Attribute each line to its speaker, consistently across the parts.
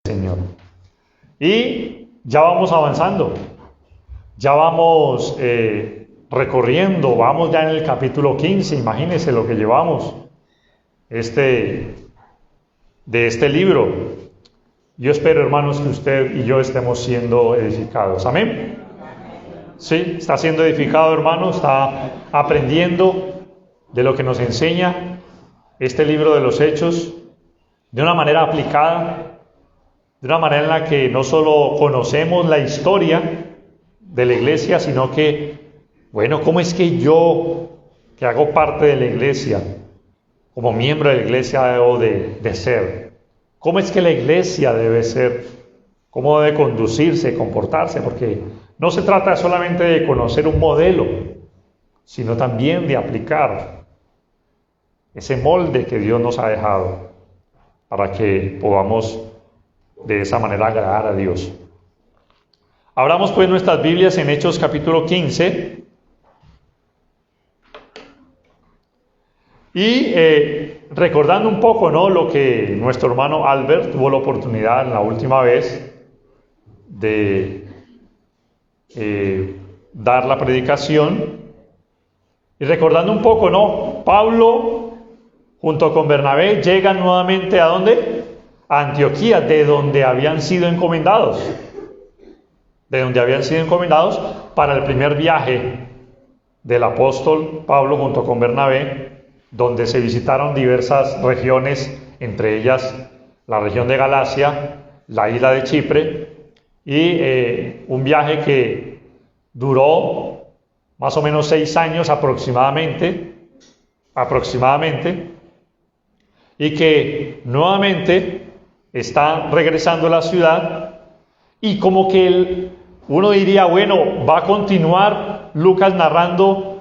Speaker 1: Señor. Y ya vamos avanzando, ya vamos recorriendo, vamos ya en el capítulo 15, imagínense lo que llevamos de este libro. Yo espero, hermanos, que usted y yo estemos siendo edificados. Amén. Sí, está siendo edificado, hermano, está aprendiendo de lo que nos enseña este libro de los Hechos de una manera aplicada, de una manera en la que no solo conocemos la historia de la iglesia, sino que, bueno, ¿cómo es que yo, que hago parte de la iglesia, como miembro de la iglesia debo de ser? ¿Cómo es que la iglesia debe ser? ¿Cómo debe conducirse, comportarse? Porque no se trata solamente de conocer un modelo, sino también de aplicar ese molde que Dios nos ha dejado para que podamos de esa manera agradar a Dios. Abramos pues nuestras Biblias en Hechos capítulo 15 y recordando un poco, ¿no?, lo que nuestro hermano Albert tuvo la oportunidad la última vez de dar la predicación, y recordando un poco, ¿no?, Pablo junto con Bernabé llegan nuevamente ¿a dónde? A Antioquía, de donde habían sido encomendados. De donde habían sido encomendados para el primer viaje del apóstol Pablo junto con Bernabé, donde se visitaron diversas regiones, entre ellas la región de Galacia, la isla de Chipre, y un viaje que duró más o menos 6 años aproximadamente, y que nuevamente está regresando a la ciudad, y como que uno diría, bueno, va a continuar Lucas narrando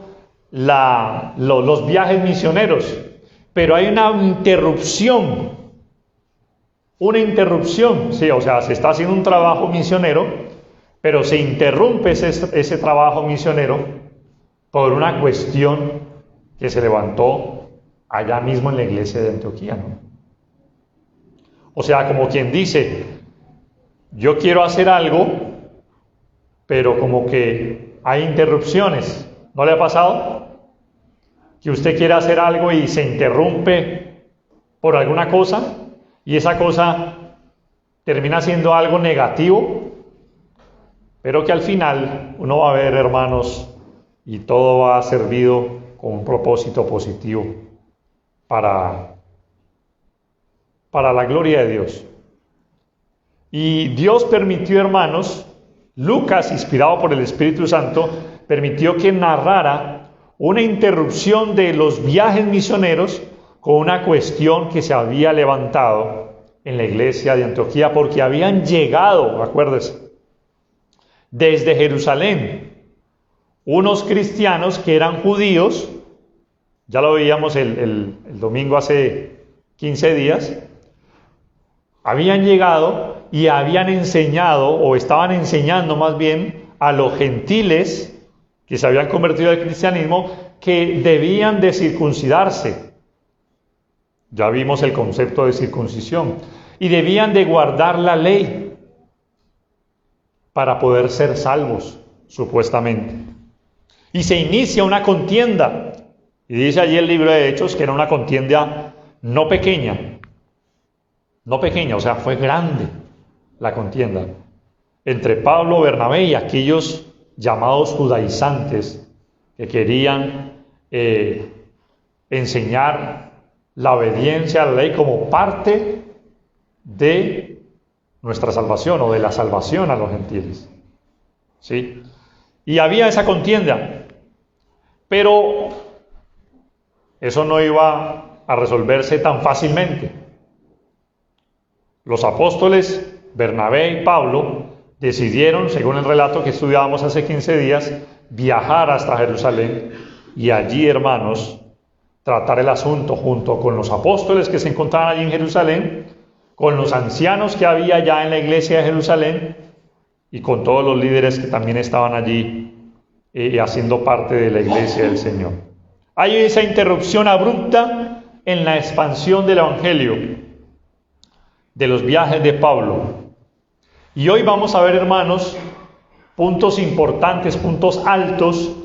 Speaker 1: los viajes misioneros, pero hay una interrupción, sí, o sea, se está haciendo un trabajo misionero, pero se interrumpe ese trabajo misionero por una cuestión que se levantó allá mismo en la iglesia de Antioquía, ¿no? O sea, como quien dice, yo quiero hacer algo, pero como que hay interrupciones. ¿No le ha pasado? Que usted quiere hacer algo y se interrumpe por alguna cosa, y esa cosa termina siendo algo negativo, pero que al final uno va a ver, hermanos, y todo va servido con un propósito positivo para la gloria de Dios. Y Dios permitió, hermanos, Lucas, inspirado por el Espíritu Santo, permitió que narrara una interrupción de los viajes misioneros con una cuestión que se había levantado en la iglesia de Antioquía, porque habían llegado, acuérdese, desde Jerusalén unos cristianos que eran judíos, ya lo veíamos el domingo hace 15 días, habían llegado y habían enseñado, o estaban enseñando más bien, a los gentiles que se habían convertido al cristianismo, que debían de circuncidarse. Ya vimos el concepto de circuncisión. Y debían de guardar la ley para poder ser salvos, supuestamente. Y se inicia una contienda. Y dice allí el libro de Hechos que era una contienda no pequeña, o sea, fue grande la contienda entre Pablo, Bernabé y aquellos llamados judaizantes que querían enseñar la obediencia a la ley como parte de nuestra salvación o de la salvación a los gentiles. ¿Sí? Y había esa contienda, pero eso no iba a resolverse tan fácilmente. Los apóstoles Bernabé y Pablo decidieron, según el relato que estudiábamos hace 15 días, viajar hasta Jerusalén y allí, hermanos, tratar el asunto junto con los apóstoles que se encontraban allí en Jerusalén, con los ancianos que había ya en la iglesia de Jerusalén y con todos los líderes que también estaban allí haciendo parte de la iglesia del Señor. Hay esa interrupción abrupta en la expansión del Evangelio. de los viajes de Pablo. Y hoy vamos a ver, hermanos, puntos importantes, puntos altos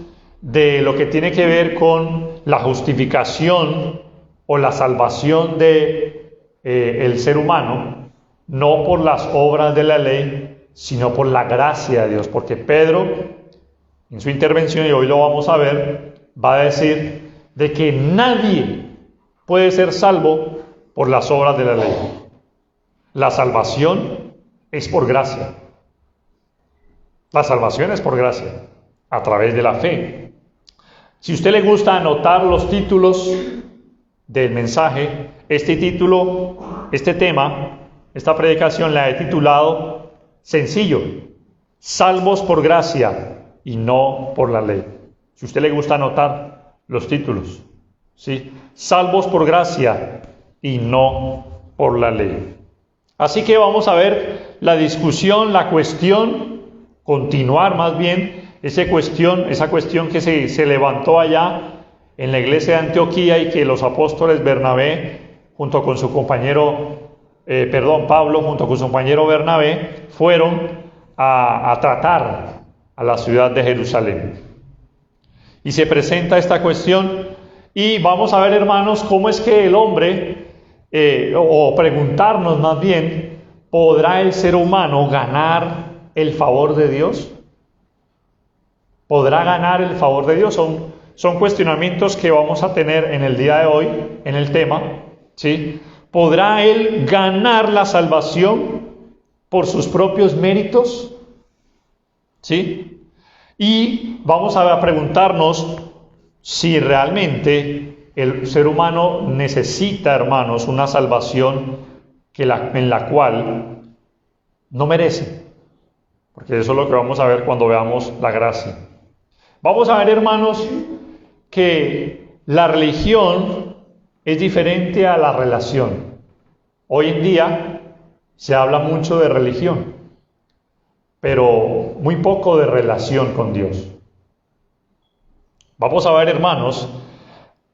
Speaker 1: de lo que tiene que ver con la justificación o la salvación de el ser humano, no por las obras de la ley, sino por la gracia de Dios. Porque Pedro, en su intervención, y hoy lo vamos a ver, va a decir de que nadie puede ser salvo por las obras de la ley. La salvación es por gracia. La salvación es por gracia, a través de la fe. Si a usted le gusta anotar los títulos del mensaje, este tema, esta predicación la he titulado sencillo: salvos por gracia y no por la ley. Si a usted le gusta anotar los títulos, ¿sí? Salvos por gracia y no por la ley. Así que vamos a ver la discusión, la cuestión, continuar más bien esa cuestión que se levantó allá en la iglesia de Antioquía y que los apóstoles Bernabé, junto con su compañero, Pablo, junto con su compañero Bernabé, fueron a tratar a la ciudad de Jerusalén. Y se presenta esta cuestión y vamos a ver, hermanos, cómo es que el hombre, o preguntarnos más bien, ¿podrá el ser humano ganar el favor de Dios? ¿Podrá ganar el favor de Dios? Son cuestionamientos que vamos a tener en el día de hoy, en el tema, ¿sí? ¿Podrá él ganar la salvación por sus propios méritos? ¿Sí? Y vamos a preguntarnos si realmente el ser humano necesita, hermanos, una salvación en la cual no merece. Porque eso es lo que vamos a ver cuando veamos la gracia. Vamos a ver, hermanos, que la religión es diferente a la relación. Hoy en día se habla mucho de religión, pero muy poco de relación con Dios. Vamos a ver, hermanos,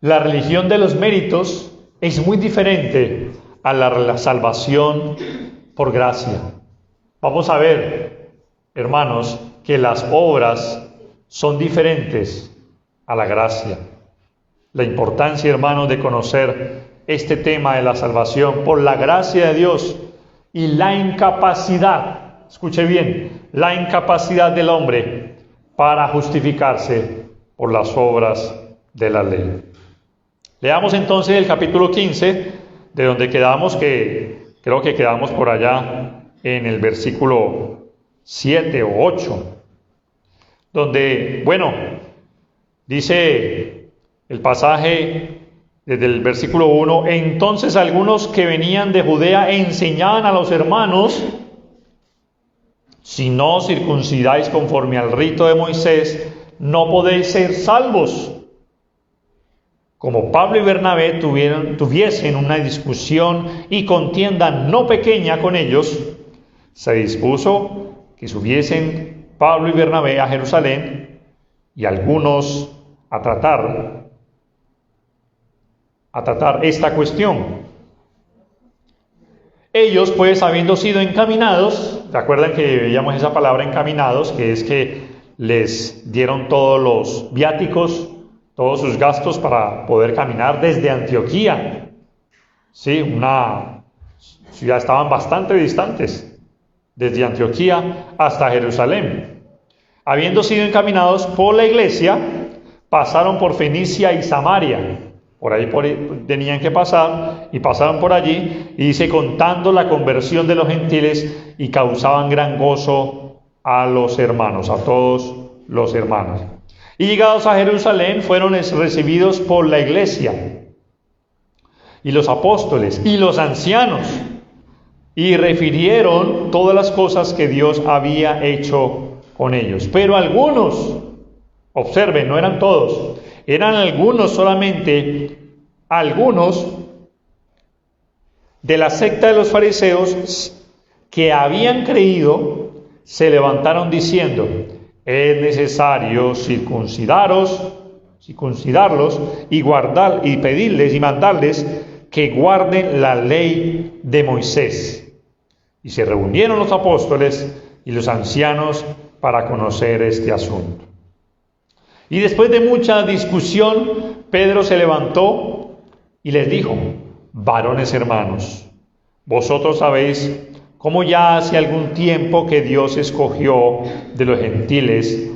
Speaker 1: la religión de los méritos es muy diferente a la salvación por gracia. Vamos a ver, hermanos, que las obras son diferentes a la gracia. La importancia, hermanos, de conocer este tema de la salvación por la gracia de Dios y la incapacidad, escuche bien, la incapacidad del hombre para justificarse por las obras de la ley. Leamos entonces el capítulo 15, de donde quedamos, que creo que quedamos por allá en el versículo 7 o 8. Donde, dice el pasaje desde el versículo 1, entonces algunos que venían de Judea enseñaban a los hermanos, si no os circuncidáis conforme al rito de Moisés, no podéis ser salvos. Como Pablo y Bernabé tuviesen una discusión y contienda no pequeña con ellos, se dispuso que subiesen Pablo y Bernabé a Jerusalén y algunos a tratar esta cuestión. Ellos, pues, habiendo sido encaminados, ¿recuerdan que veíamos esa palabra encaminados? Que es que les dieron todos los viáticos, todos sus gastos para poder caminar desde Antioquía. Sí, una ciudad, estaban bastante distantes, desde Antioquía hasta Jerusalén. Habiendo sido encaminados por la iglesia, pasaron por Fenicia y Samaria. Por ahí tenían que pasar y pasaron por allí, y dice, contando la conversión de los gentiles, y causaban gran gozo a los hermanos, a todos los hermanos. Y llegados a Jerusalén fueron recibidos por la iglesia y los apóstoles y los ancianos, y refirieron todas las cosas que Dios había hecho con ellos. Pero algunos, observen, no eran todos, eran algunos solamente, algunos de la secta de los fariseos que habían creído, se levantaron diciendo, es necesario circuncidarlos y guardar y pedirles y mandarles que guarden la ley de Moisés. Y se reunieron los apóstoles y los ancianos para conocer este asunto. Y después de mucha discusión, Pedro se levantó y les dijo: varones hermanos, vosotros sabéis cómo ya hace algún tiempo que Dios escogió de los gentiles,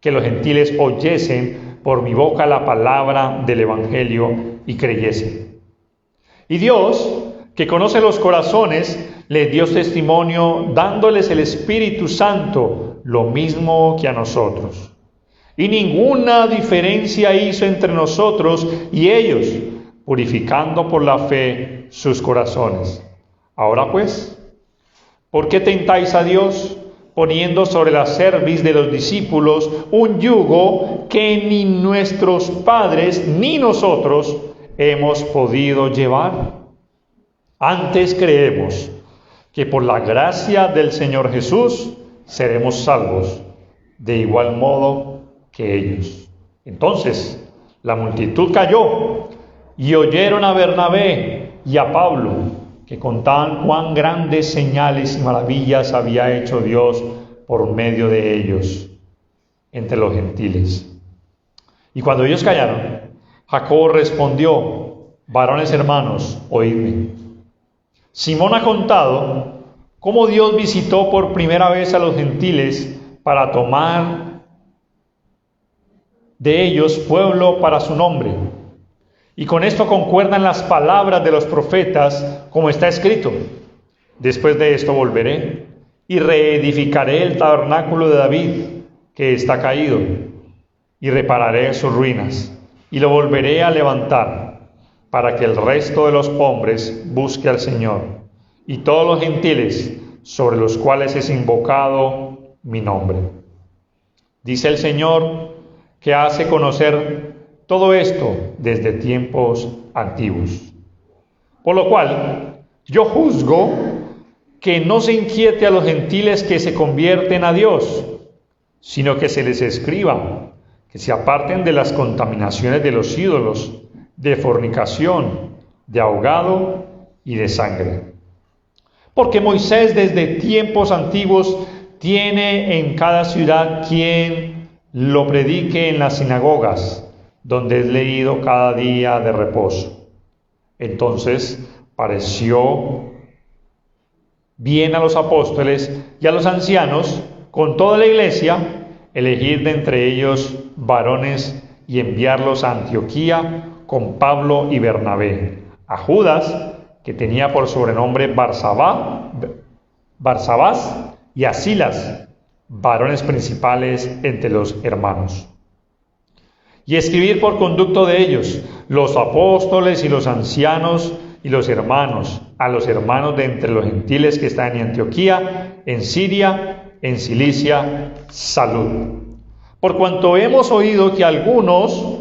Speaker 1: que los gentiles oyesen por mi boca la palabra del Evangelio y creyesen. Y Dios, que conoce los corazones, les dio testimonio dándoles el Espíritu Santo, lo mismo que a nosotros. Y ninguna diferencia hizo entre nosotros y ellos, purificando por la fe sus corazones. Ahora pues, ¿por qué tentáis a Dios, poniendo sobre la cerviz de los discípulos un yugo que ni nuestros padres ni nosotros hemos podido llevar? Antes creemos que por la gracia del Señor Jesús seremos salvos, de igual modo que ellos. Entonces la multitud cayó y oyeron a Bernabé y a Pablo, que contaban cuán grandes señales y maravillas había hecho Dios por medio de ellos entre los gentiles. Y cuando ellos callaron, Jacobo respondió: varones hermanos, oídme. Simón ha contado cómo Dios visitó por primera vez a los gentiles para tomar de ellos pueblo para su nombre. Y con esto concuerdan las palabras de los profetas, como está escrito: después de esto volveré y reedificaré el tabernáculo de David, que está caído, y repararé sus ruinas, y lo volveré a levantar, para que el resto de los hombres busque al Señor, y todos los gentiles sobre los cuales es invocado mi nombre. Dice el Señor, que hace conocer todo esto desde tiempos antiguos. Por lo cual, yo juzgo que no se inquiete a los gentiles que se convierten a Dios, sino que se les escriba que se aparten de las contaminaciones de los ídolos, de fornicación, de ahogado y de sangre. Porque Moisés desde tiempos antiguos tiene en cada ciudad quien lo predique en las sinagogas, donde es leído cada día de reposo. Entonces pareció bien a los apóstoles y a los ancianos, con toda la iglesia, elegir de entre ellos varones y enviarlos a Antioquía con Pablo y Bernabé, a Judas, que tenía por sobrenombre Barsabás, y a Silas, varones principales entre los hermanos. Y escribir por conducto de ellos, los apóstoles y los ancianos y los hermanos, a los hermanos de entre los gentiles que están en Antioquía, en Siria, en Cilicia, salud. Por cuanto hemos oído que algunos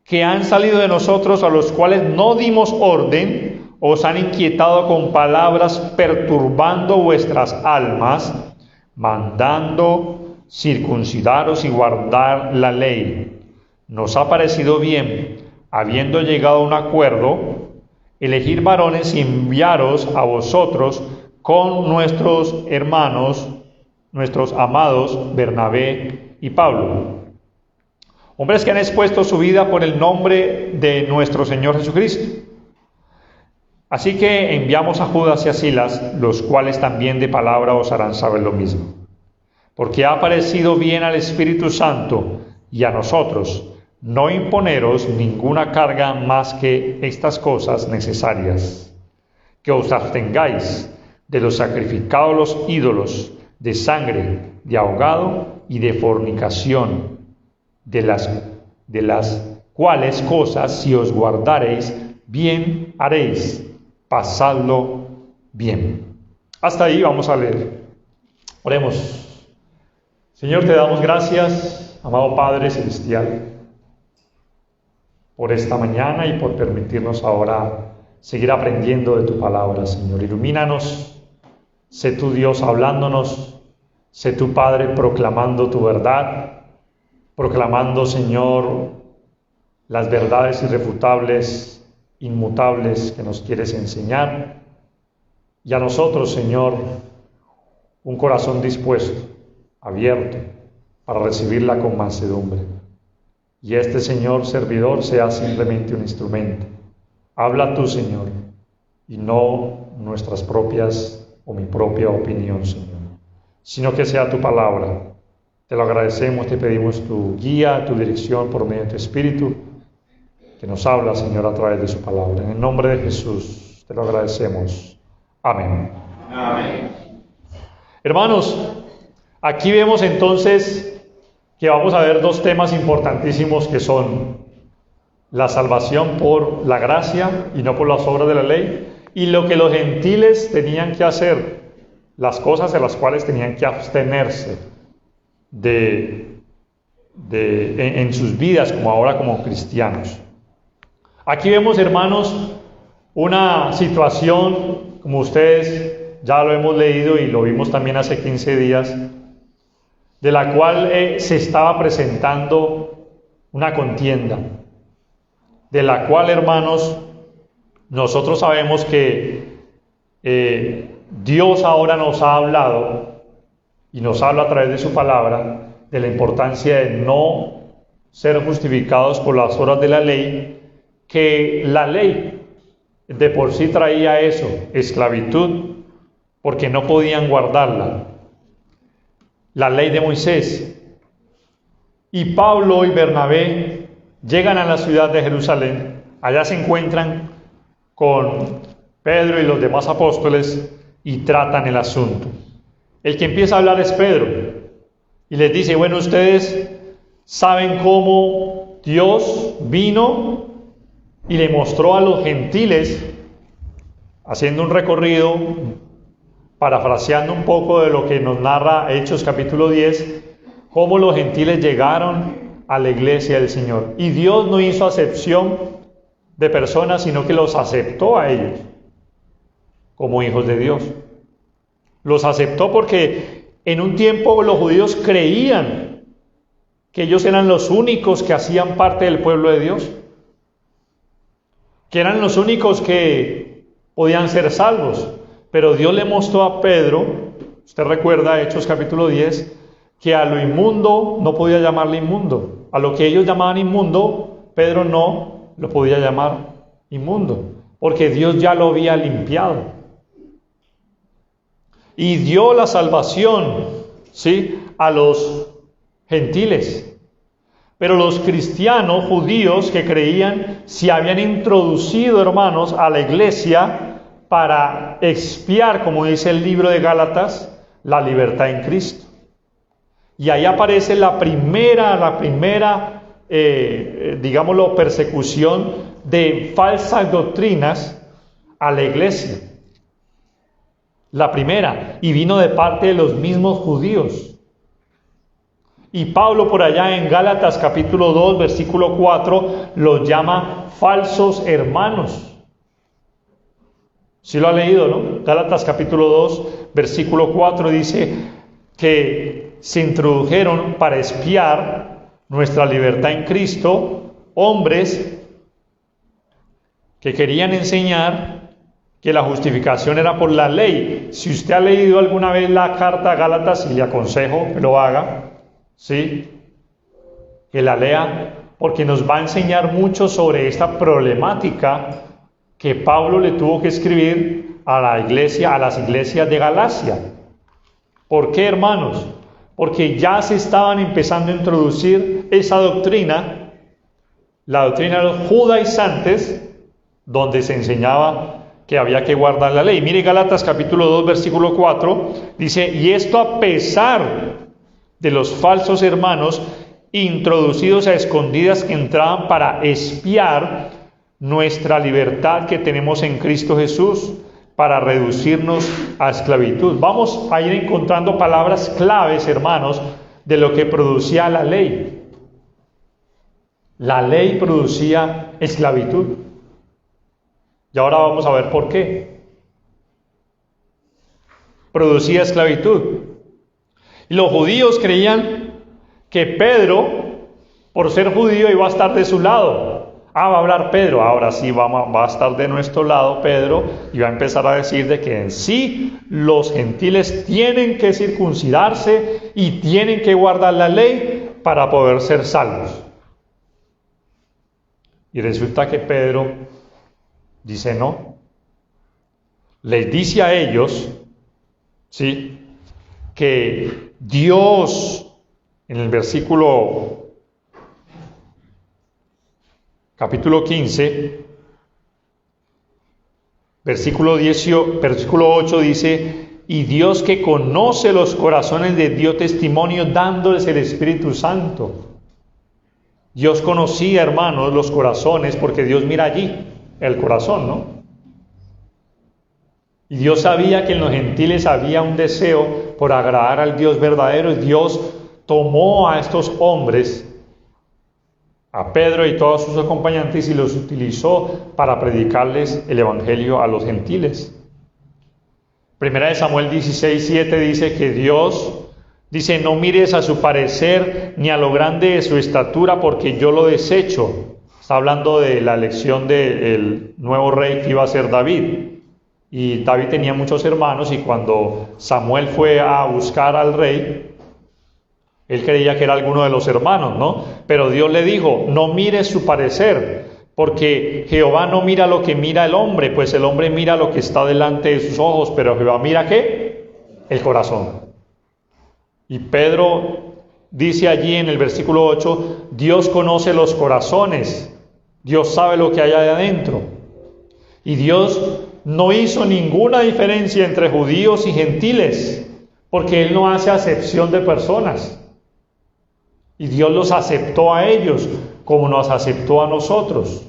Speaker 1: que han salido de nosotros, a los cuales no dimos orden, os han inquietado con palabras, perturbando vuestras almas, mandando circuncidaros y guardar la ley. Nos ha parecido bien, habiendo llegado a un acuerdo, elegir varones y enviaros a vosotros con nuestros hermanos, nuestros amados Bernabé y Pablo, hombres que han expuesto su vida por el nombre de nuestro Señor Jesucristo. Así que enviamos a Judas y a Silas, los cuales también de palabra os harán saber lo mismo. Porque ha parecido bien al Espíritu Santo y a nosotros no imponeros ninguna carga más que estas cosas necesarias: que os abstengáis de los sacrificados a los ídolos, de sangre, de ahogado y de fornicación, de las cuales cosas, si os guardareis, bien haréis, pasadlo bien. Hasta ahí vamos a leer. Oremos. Señor, te damos gracias, amado Padre Celestial, por esta mañana y por permitirnos ahora seguir aprendiendo de tu palabra, Señor. Ilumínanos, sé tu Dios hablándonos, sé tu Padre proclamando tu verdad, proclamando, Señor, las verdades irrefutables, inmutables que nos quieres enseñar. Y a nosotros, Señor, un corazón dispuesto, abierto, para recibirla con mansedumbre. Y este, Señor, servidor, sea simplemente un instrumento. Habla tú, Señor, y no nuestras propias o mi propia opinión, Señor, sino que sea tu palabra. Te lo agradecemos, te pedimos tu guía, tu dirección por medio de tu Espíritu, que nos habla, Señor, a través de su palabra. En el nombre de Jesús, te lo agradecemos. Amén.
Speaker 2: Amén.
Speaker 1: Hermanos, aquí vemos entonces que vamos a ver dos temas importantísimos que son la salvación por la gracia y no por las obras de la ley, y lo que los gentiles tenían que hacer, las cosas de las cuales tenían que abstenerse en sus vidas, como ahora como cristianos. Aquí vemos, hermanos, una situación, como ustedes ya lo hemos leído y lo vimos también hace 15 días, de la cual se estaba presentando una contienda, de la cual, hermanos, nosotros sabemos que Dios ahora nos ha hablado y nos habla a través de su palabra de la importancia de no ser justificados por las obras de la ley, que la ley de por sí traía eso, esclavitud, porque no podían guardarla, la ley de Moisés. Y Pablo y Bernabé llegan a la ciudad de Jerusalén, allá se encuentran con Pedro y los demás apóstoles y tratan el asunto. El que empieza a hablar es Pedro y les dice: bueno, ustedes saben cómo Dios vino y le mostró a los gentiles, haciendo un recorrido, parafraseando un poco de lo que nos narra Hechos capítulo 10, cómo los gentiles llegaron a la iglesia del Señor. Y Dios no hizo acepción de personas, sino que los aceptó a ellos como hijos de Dios. Los aceptó porque en un tiempo los judíos creían que ellos eran los únicos que hacían parte del pueblo de Dios, que eran los únicos que podían ser salvos. Pero Dios le mostró a Pedro, usted recuerda Hechos capítulo 10, que a lo inmundo no podía llamarle inmundo. A lo que ellos llamaban inmundo, Pedro no lo podía llamar inmundo, porque Dios ya lo había limpiado. Y dio la salvación, ¿sí?, a los gentiles. Pero los cristianos judíos que creían se habían introducido, hermanos, a la iglesia para expiar, como dice el libro de Gálatas, la libertad en Cristo. Y ahí aparece la primera, digámoslo, persecución de falsas doctrinas a la iglesia. La primera, y vino de parte de los mismos judíos. Y Pablo por allá en Gálatas capítulo 2, versículo 4, los llama falsos hermanos. ¿Sí lo ha leído, no? Gálatas capítulo 2, versículo 4 dice que se introdujeron para expiar nuestra libertad en Cristo hombres que querían enseñar que la justificación era por la ley. Si usted ha leído alguna vez la carta a Gálatas, y le aconsejo que lo haga, ¿sí?, que la lea, porque nos va a enseñar mucho sobre esta problemática que Pablo le tuvo que escribir a la iglesia, a las iglesias de Galacia. ¿Por qué, hermanos? Porque ya se estaban empezando a introducir esa doctrina, la doctrina de los judaizantes, donde se enseñaba que había que guardar la ley. Mire Gálatas capítulo 2, versículo 4, dice: y esto a pesar de los falsos hermanos introducidos a escondidas que entraban para expiar nuestra libertad que tenemos en Cristo Jesús, para reducirnos a esclavitud. Vamos a ir encontrando palabras claves, hermanos, de lo que producía la ley. La ley producía esclavitud. Y ahora vamos a ver por qué. Producía esclavitud. Y los judíos creían que Pedro, por ser judío, iba a estar de su lado, va a hablar Pedro, ahora sí va a estar de nuestro lado Pedro y va a empezar a decir de que en sí los gentiles tienen que circuncidarse y tienen que guardar la ley para poder ser salvos. Y resulta que Pedro dice no. Les dice a ellos, ¿sí?, que Dios, en el capítulo 15, versículo 8 dice, y Dios que conoce los corazones les dio testimonio dándoles el Espíritu Santo. Dios conocía, hermanos, los corazones, porque Dios mira allí, el corazón, ¿no? Y Dios sabía que en los gentiles había un deseo por agradar al Dios verdadero, y Dios tomó a estos hombres, a Pedro y todos sus acompañantes, y los utilizó para predicarles el Evangelio a los gentiles. Primera de Samuel 16:7 dice que Dios dice, no mires a su parecer ni a lo grande de su estatura, porque yo lo desecho. Está hablando de la elección del nuevo rey que iba a ser David. Y David tenía muchos hermanos, y cuando Samuel fue a buscar al rey, él creía que era alguno de los hermanos, ¿no? Pero Dios le dijo, no mires su parecer, porque Jehová no mira lo que mira el hombre, pues el hombre mira lo que está delante de sus ojos, pero Jehová mira ¿qué? El corazón. Y Pedro dice allí en el versículo 8, Dios conoce los corazones, Dios sabe lo que hay ahí adentro. Y Dios no hizo ninguna diferencia entre judíos y gentiles, porque Él no hace acepción de personas. Y Dios los aceptó a ellos como nos aceptó a nosotros.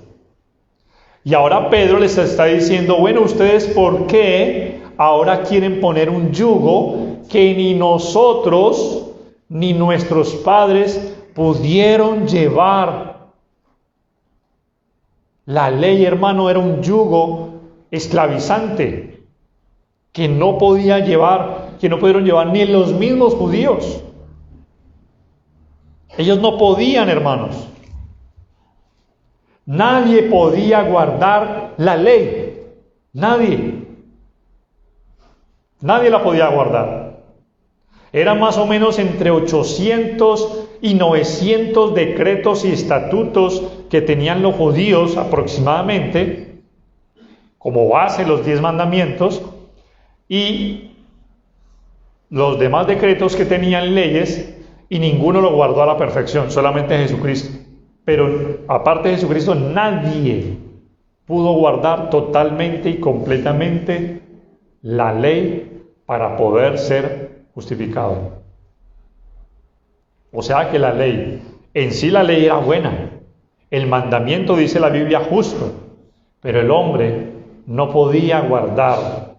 Speaker 1: Y ahora Pedro les está diciendo, bueno, ¿ustedes por qué ahora quieren poner un yugo que ni nosotros ni nuestros padres pudieron llevar? La ley, hermano, era un yugo esclavizante que no pudieron llevar ni los mismos judíos. Ellos no podían, hermanos. Nadie podía guardar la ley. Nadie la podía guardar. Eran más o menos entre 800 y 900 decretos y estatutos que tenían los judíos aproximadamente, como base los 10 mandamientos, y los demás decretos que tenían leyes, y ninguno lo guardó a la perfección, solamente Jesucristo. Pero aparte de Jesucristo, nadie pudo guardar totalmente y completamente la ley para poder ser justificado. O sea que la ley, en sí la ley era buena. El mandamiento, dice la Biblia, justo. Pero el hombre no podía guardar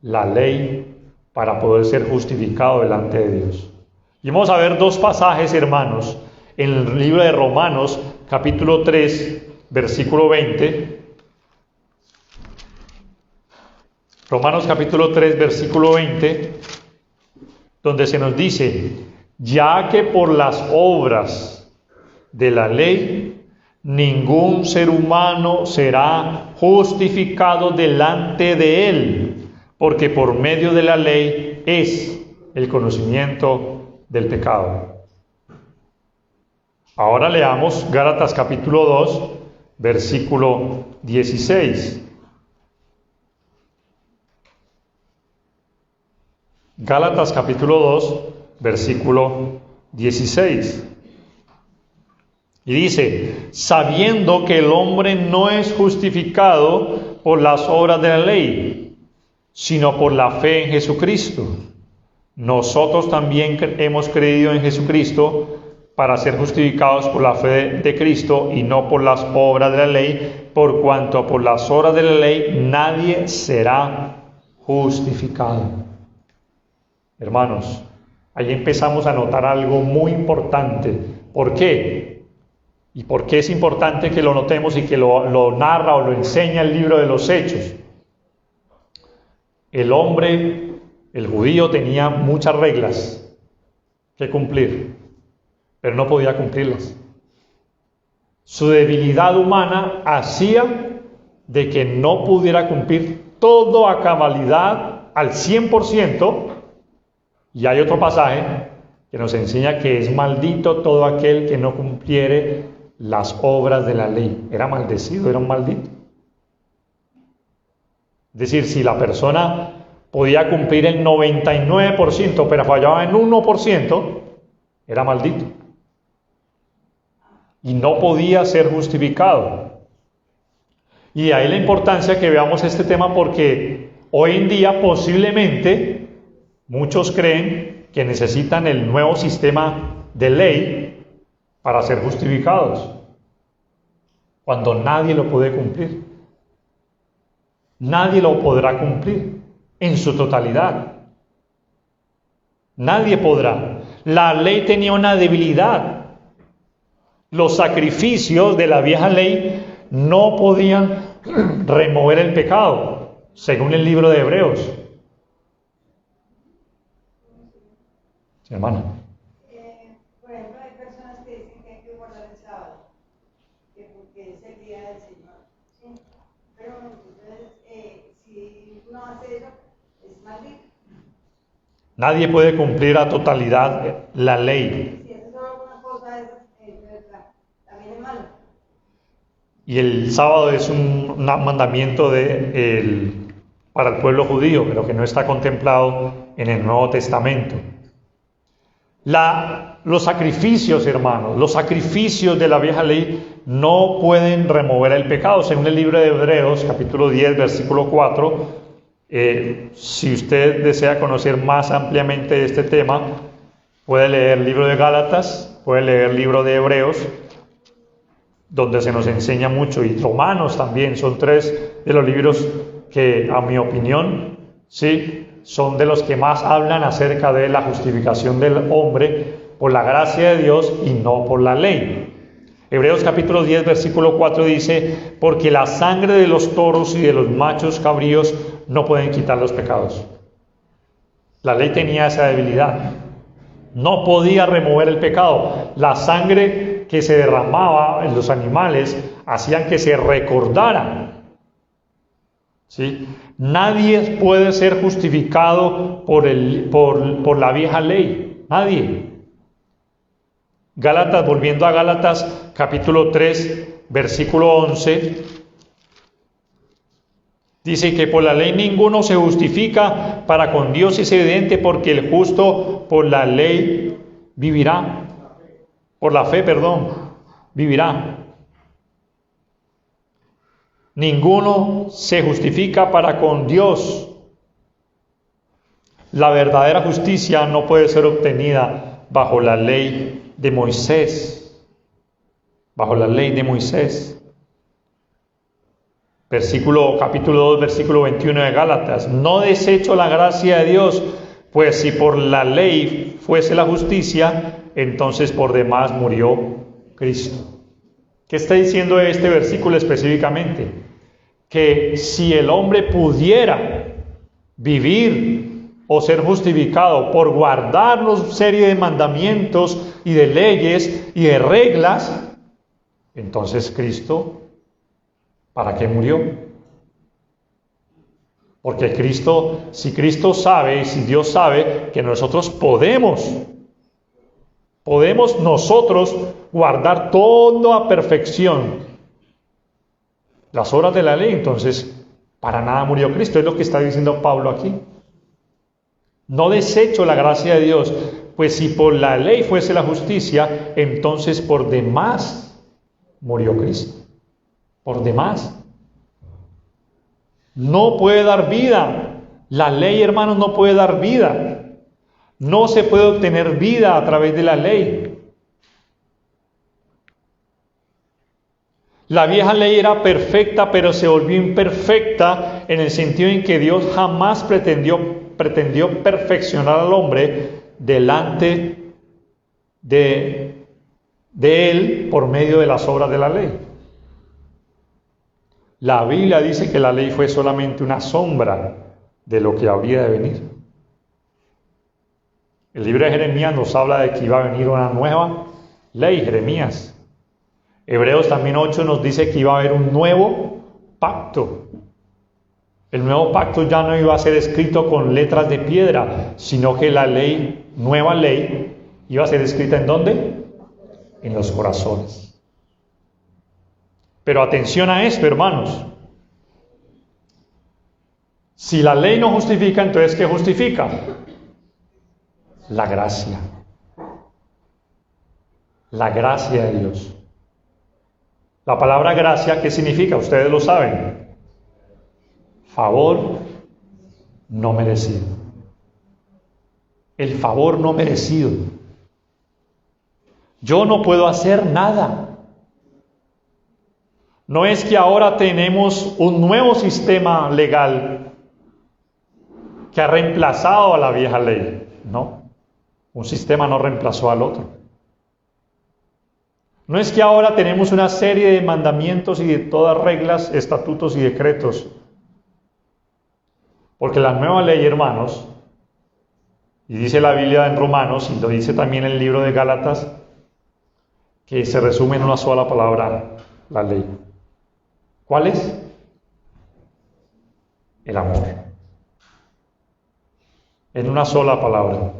Speaker 1: la ley para poder ser justificado delante de Dios. Y vamos a ver dos pasajes, hermanos, en el libro de Romanos, capítulo 3, versículo 20. Romanos capítulo 3, versículo 20, donde se nos dice, ya que por las obras de la ley, ningún ser humano será justificado delante de él, porque por medio de la ley es el conocimiento del pecado. Ahora leamos Gálatas capítulo 2, versículo 16. Gálatas capítulo 2, versículo 16. Y dice, sabiendo que el hombre no es justificado por las obras de la ley, sino por la fe en Jesucristo. Nosotros también hemos creído en Jesucristo para ser justificados por la fe de Cristo y no por las obras de la ley, por cuanto por las obras de la ley nadie será justificado. Hermanos, ahí empezamos a notar algo muy importante. ¿Por qué? ¿Y por qué es importante que lo notemos y que lo narra o lo enseña el libro de los Hechos? El hombre, el judío, tenía muchas reglas que cumplir, pero no podía cumplirlas. Su debilidad humana hacía de que no pudiera cumplir todo a cabalidad al 100%. Y hay otro pasaje que nos enseña que es maldito todo aquel que no cumpliere las obras de la ley. Era maldecido, era un maldito. Es decir, si la persona podía cumplir el 99%, pero fallaba en 1%, era maldito. Y no podía ser justificado. Y de ahí la importancia que veamos este tema, porque hoy en día posiblemente muchos creen que necesitan el nuevo sistema de ley para ser justificados, cuando nadie lo puede cumplir. Nadie lo podrá cumplir en su totalidad. Nadie podrá. La ley tenía una debilidad. Los sacrificios de la vieja ley no podían remover el pecado, según el libro de Hebreos. Sí, hermana.
Speaker 2: Por ejemplo, hay personas que dicen que hay que guardar el sábado, que porque es el día del Señor. ¿Sí? Pero entonces, si uno hace eso, es maldito.
Speaker 1: Nadie puede cumplir a totalidad la ley.
Speaker 2: Si hace solo una cosa, también es malo.
Speaker 1: Y el sábado es un mandamiento para el pueblo judío, pero que no está contemplado en el Nuevo Testamento. Los sacrificios, hermanos, los sacrificios de la vieja ley no pueden remover el pecado. Según el libro de Hebreos, capítulo 10, versículo 4, si usted desea conocer más ampliamente este tema, puede leer el libro de Gálatas, puede leer el libro de Hebreos, donde se nos enseña mucho, y Romanos también. Son tres de los libros que, a mi opinión, sí, son de los que más hablan acerca de la justificación del hombre por la gracia de Dios y no por la ley. Hebreos capítulo 10, versículo 4 dice: porque la sangre de los toros y de los machos cabríos no pueden quitar los pecados. La ley tenía esa debilidad. No podía remover el pecado. La sangre que se derramaba en los animales hacían que se recordaran. ¿Sí? Nadie puede ser justificado por la vieja ley. Nadie. Gálatas, volviendo a Gálatas, capítulo 3, versículo 11, dice que por la ley ninguno se justifica, para con Dios es evidente, porque el justo por la ley vivirá. Por la fe, vivirá. Ninguno se justifica para con Dios. La verdadera justicia no puede ser obtenida bajo la ley de Moisés. Bajo la ley de Moisés. Capítulo 2, versículo 21 de Gálatas. No desecho la gracia de Dios, pues si por la ley fuese la justicia, entonces por demás murió Cristo. ¿Qué está diciendo este versículo específicamente? Que si el hombre pudiera vivir o ser justificado por guardar una serie de mandamientos y de leyes y de reglas, entonces Cristo, ¿para qué murió? Porque si Cristo sabe y si Dios sabe que nosotros podemos nosotros guardar todo a perfección las obras de la ley, entonces para nada murió Cristo. Es lo que está diciendo Pablo aquí. No desecho la gracia de Dios, pues si por la ley fuese la justicia, entonces por demás murió Cristo. Por demás. No puede dar vida. La ley, hermanos, no puede dar vida. No se puede obtener vida a través de la ley. La vieja ley era perfecta, pero se volvió imperfecta en el sentido en que Dios jamás pretendió perfeccionar al hombre delante de él por medio de las obras de la ley. La Biblia dice que la ley fue solamente una sombra de lo que habría de venir. El libro de Jeremías nos habla de que iba a venir una nueva ley, Jeremías. Hebreos también 8 nos dice que iba a haber un nuevo pacto. El nuevo pacto ya no iba a ser escrito con letras de piedra, sino que la ley, nueva ley, iba a ser escrita ¿en dónde? En los corazones. Pero atención a esto, hermanos. Si la ley no justifica, entonces ¿qué justifica? La gracia. La gracia de Dios. La palabra gracia, ¿qué significa? Ustedes lo saben. Favor no merecido. El favor no merecido. Yo no puedo hacer nada. No es que ahora tenemos un nuevo sistema legal que ha reemplazado a la vieja ley. No, un sistema no reemplazó al otro. No es que ahora tenemos una serie de mandamientos y de todas reglas, estatutos y decretos. Porque la nueva ley, hermanos, y dice la Biblia en Romanos, y lo dice también el libro de Gálatas, que se resume en una sola palabra, la ley. ¿Cuál es? El amor. En una sola palabra.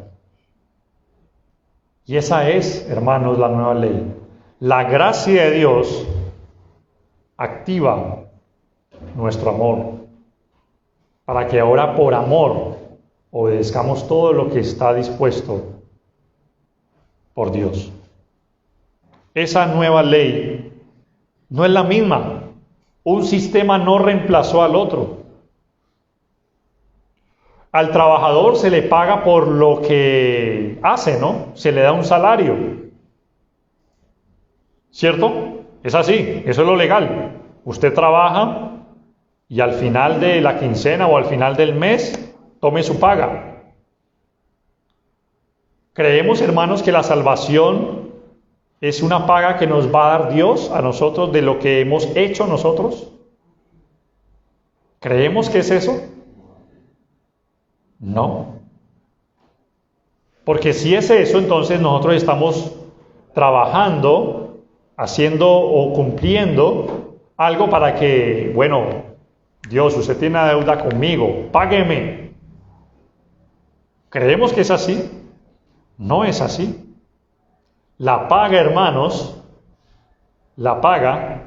Speaker 1: Y esa es, hermanos, la nueva ley. La gracia de Dios activa nuestro amor para que ahora por amor obedezcamos todo lo que está dispuesto por Dios. Esa nueva ley no es la misma. Un sistema no reemplazó al otro. Al trabajador se le paga por lo que hace, ¿no? Se le da un salario. ¿Cierto? Es así, eso es lo legal. Usted trabaja y al final de la quincena o al final del mes, tome su paga. Creemos, hermanos, que la salvación es una paga que nos va a dar Dios a nosotros de lo que hemos hecho nosotros. ¿Creemos que es eso? No. Porque si es eso, entonces nosotros estamos trabajando, haciendo o cumpliendo algo para que, bueno, Dios, usted tiene una deuda conmigo, págueme. ¿Creemos que es así? No es así. La paga, hermanos, la paga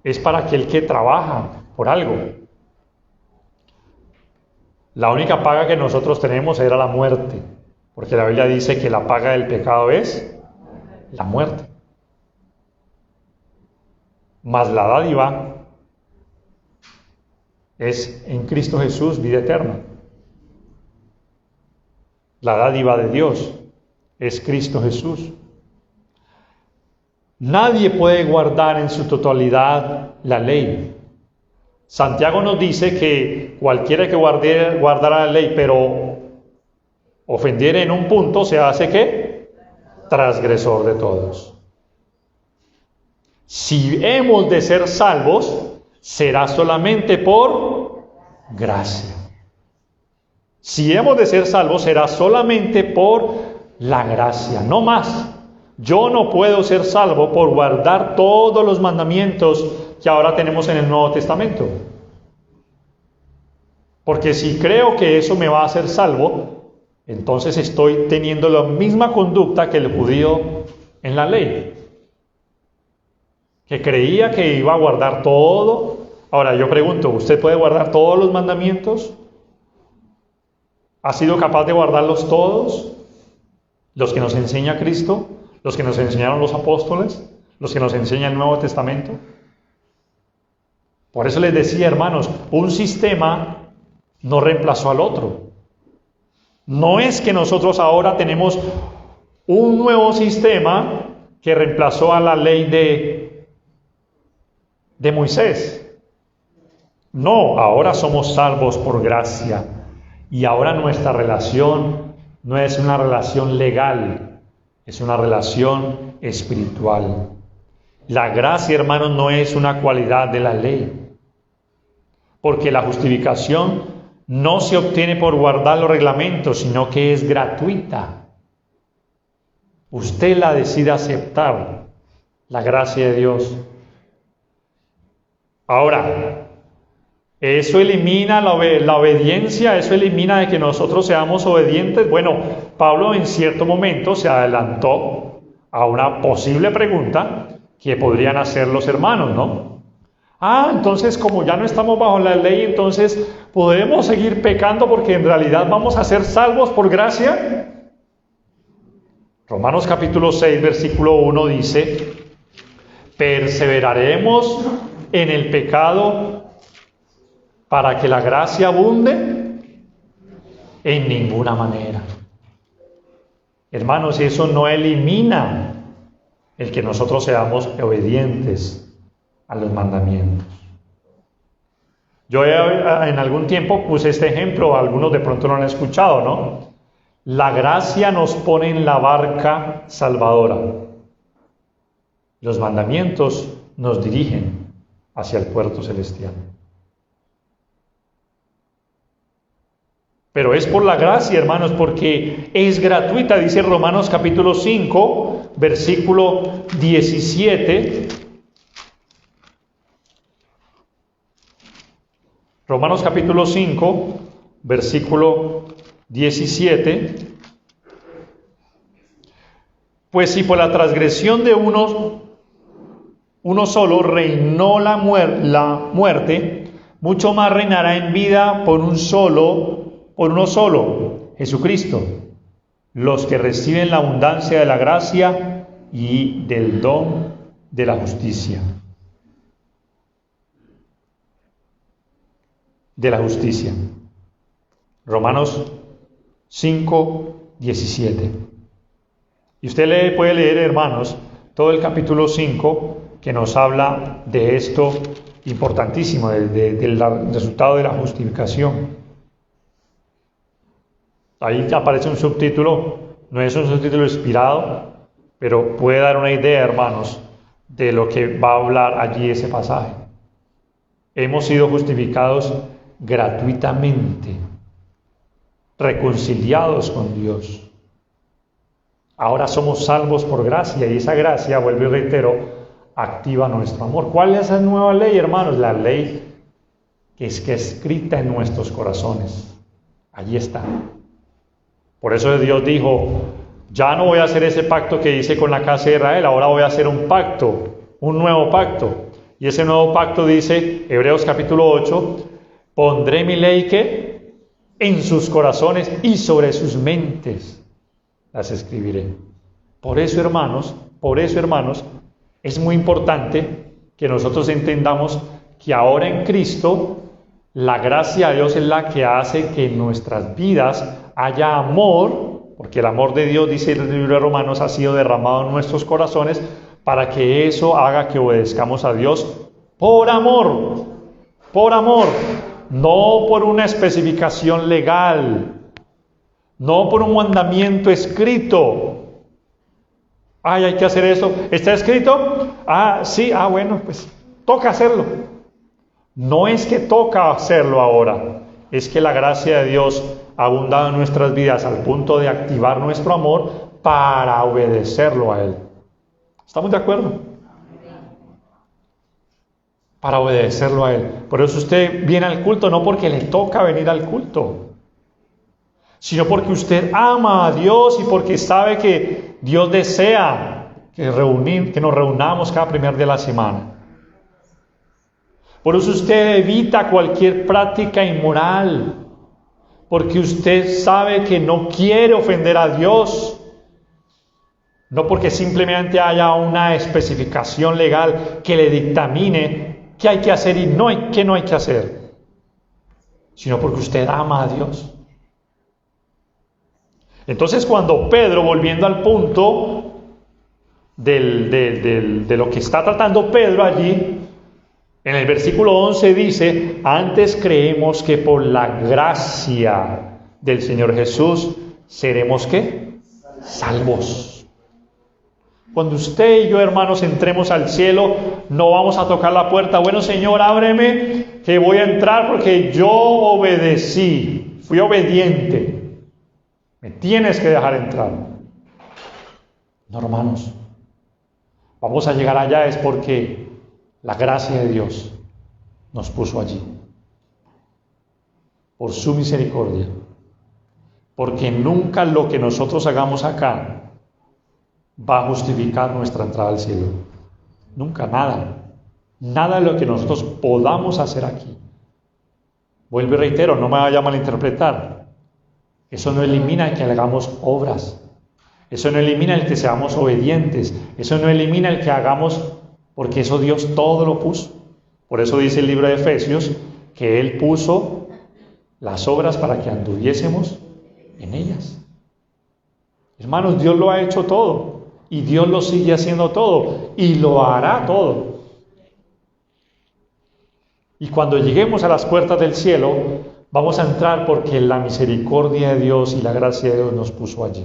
Speaker 1: es para aquel que trabaja por algo. La única paga que nosotros tenemos era la muerte, porque la Biblia dice que la paga del pecado es la muerte. Mas la dádiva es en Cristo Jesús vida eterna. La dádiva de Dios es Cristo Jesús. Nadie puede guardar en su totalidad la ley. Santiago nos dice que cualquiera que guardara la ley, pero ofendiera en un punto, se hace ¿qué? Transgresor de todos. Si hemos de ser salvos, será solamente por gracia. Si hemos de ser salvos, será solamente por la gracia, no más. Yo no puedo ser salvo por guardar todos los mandamientos que ahora tenemos en el Nuevo Testamento. Porque si creo que eso me va a hacer salvo, entonces estoy teniendo la misma conducta que el judío en la ley, que creía que iba a guardar todo. Ahora yo pregunto, ¿usted puede guardar todos los mandamientos? ¿Ha sido capaz de guardarlos todos? Los que nos enseña Cristo, los que nos enseñaron los apóstoles, los que nos enseña el Nuevo Testamento. Por eso les decía, hermanos, un sistema no reemplazó al otro. No es que nosotros ahora tenemos un nuevo sistema que reemplazó a la ley de Moisés. No, ahora somos salvos por gracia. Y ahora nuestra relación no es una relación legal, es una relación espiritual. La gracia, hermanos, no es una cualidad de la ley. Porque la justificación no se obtiene por guardar los reglamentos, sino que es gratuita. Usted la decide aceptar. La gracia de Dios. Ahora, eso elimina la obediencia, eso elimina de que nosotros seamos obedientes. Bueno, Pablo en cierto momento se adelantó a una posible pregunta que podrían hacer los hermanos, ¿no? Entonces como ya no estamos bajo la ley, entonces podemos seguir pecando porque en realidad vamos a ser salvos por gracia. Romanos capítulo 6, versículo 1 dice: ¿perseveraremos en el pecado para que la gracia abunde? En ninguna manera. Hermanos, eso no elimina el que nosotros seamos obedientes a los mandamientos. Yo en algún tiempo puse este ejemplo, algunos de pronto lo han escuchado, ¿no? La gracia nos pone en la barca salvadora. Los mandamientos nos dirigen hacia el puerto celestial. Pero es por la gracia, hermanos, porque es gratuita, dice Romanos capítulo 5, versículo 17. Romanos capítulo 5, versículo 17. Pues si por la transgresión de uno solo reinó la muerte, mucho más reinará en vida por uno solo, Jesucristo, los que reciben la abundancia de la gracia y del don de la justicia. De la justicia. Romanos 5, 17. Y usted puede leer, hermanos, todo el capítulo 5 que nos habla de esto importantísimo, del resultado de la justificación. Ahí aparece un subtítulo, no es un subtítulo inspirado, pero puede dar una idea, hermanos, de lo que va a hablar allí ese pasaje. Hemos sido justificados gratuitamente, reconciliados con Dios. Ahora somos salvos por gracia, y esa gracia, vuelvo y reitero, activa nuestro amor. ¿Cuál es esa nueva ley, hermanos? La ley que es escrita en nuestros corazones. Allí está. Por eso Dios dijo: ya no voy a hacer ese pacto que hice con la casa de Israel, ahora voy a hacer un pacto, un nuevo pacto. Y ese nuevo pacto dice, Hebreos capítulo 8, pondré mi ley que en sus corazones y sobre sus mentes las escribiré. Por eso, hermanos, es muy importante que nosotros entendamos que ahora en Cristo la gracia de Dios es la que hace que en nuestras vidas haya amor, porque el amor de Dios, dice el libro de Romanos, ha sido derramado en nuestros corazones para que eso haga que obedezcamos a Dios por amor, no por una especificación legal, no por un mandamiento escrito. Hay que hacer eso. ¿Está escrito? Sí, bueno, pues toca hacerlo. No es que toca hacerlo ahora, es que la gracia de Dios ha abundado en nuestras vidas al punto de activar nuestro amor para obedecerlo a Él. ¿Estamos de acuerdo? Para obedecerlo a Él. Por eso usted viene al culto no porque le toca venir al culto, sino porque usted ama a Dios y porque sabe que Dios desea que nos reunamos cada primer día de la semana. Por eso usted evita cualquier práctica inmoral, porque usted sabe que no quiere ofender a Dios, no porque simplemente haya una especificación legal que le dictamine qué hay que hacer y qué no hay que hacer, sino porque usted ama a Dios. Entonces, cuando Pedro, volviendo al punto de lo que está tratando Pedro allí, en el versículo 11 dice: antes creemos que por la gracia del Señor Jesús seremos ¿qué? Salvos. Cuando usted y yo, hermanos, entremos al cielo, no vamos a tocar la puerta: bueno, Señor, ábreme, que voy a entrar porque yo obedecí, fui obediente. Me tienes que dejar entrar. No, hermanos. vamos a llegar allá es porque la gracia de Dios nos puso allí. Por su misericordia. Porque nunca lo que nosotros hagamos acá va a justificar nuestra entrada al cielo. Nunca, nada. Nada de lo que nosotros podamos hacer aquí. Vuelvo y reitero, no me vaya a malinterpretar. Eso no elimina el que hagamos obras. Eso no elimina el que seamos obedientes. Eso no elimina el que hagamos, porque eso Dios todo lo puso. Por eso dice el libro de Efesios que Él puso las obras para que anduviésemos en ellas. Hermanos, Dios lo ha hecho todo. Y Dios lo sigue haciendo todo. Y lo hará todo. Y cuando lleguemos a las puertas del cielo, vamos a entrar porque la misericordia de Dios y la gracia de Dios nos puso allí.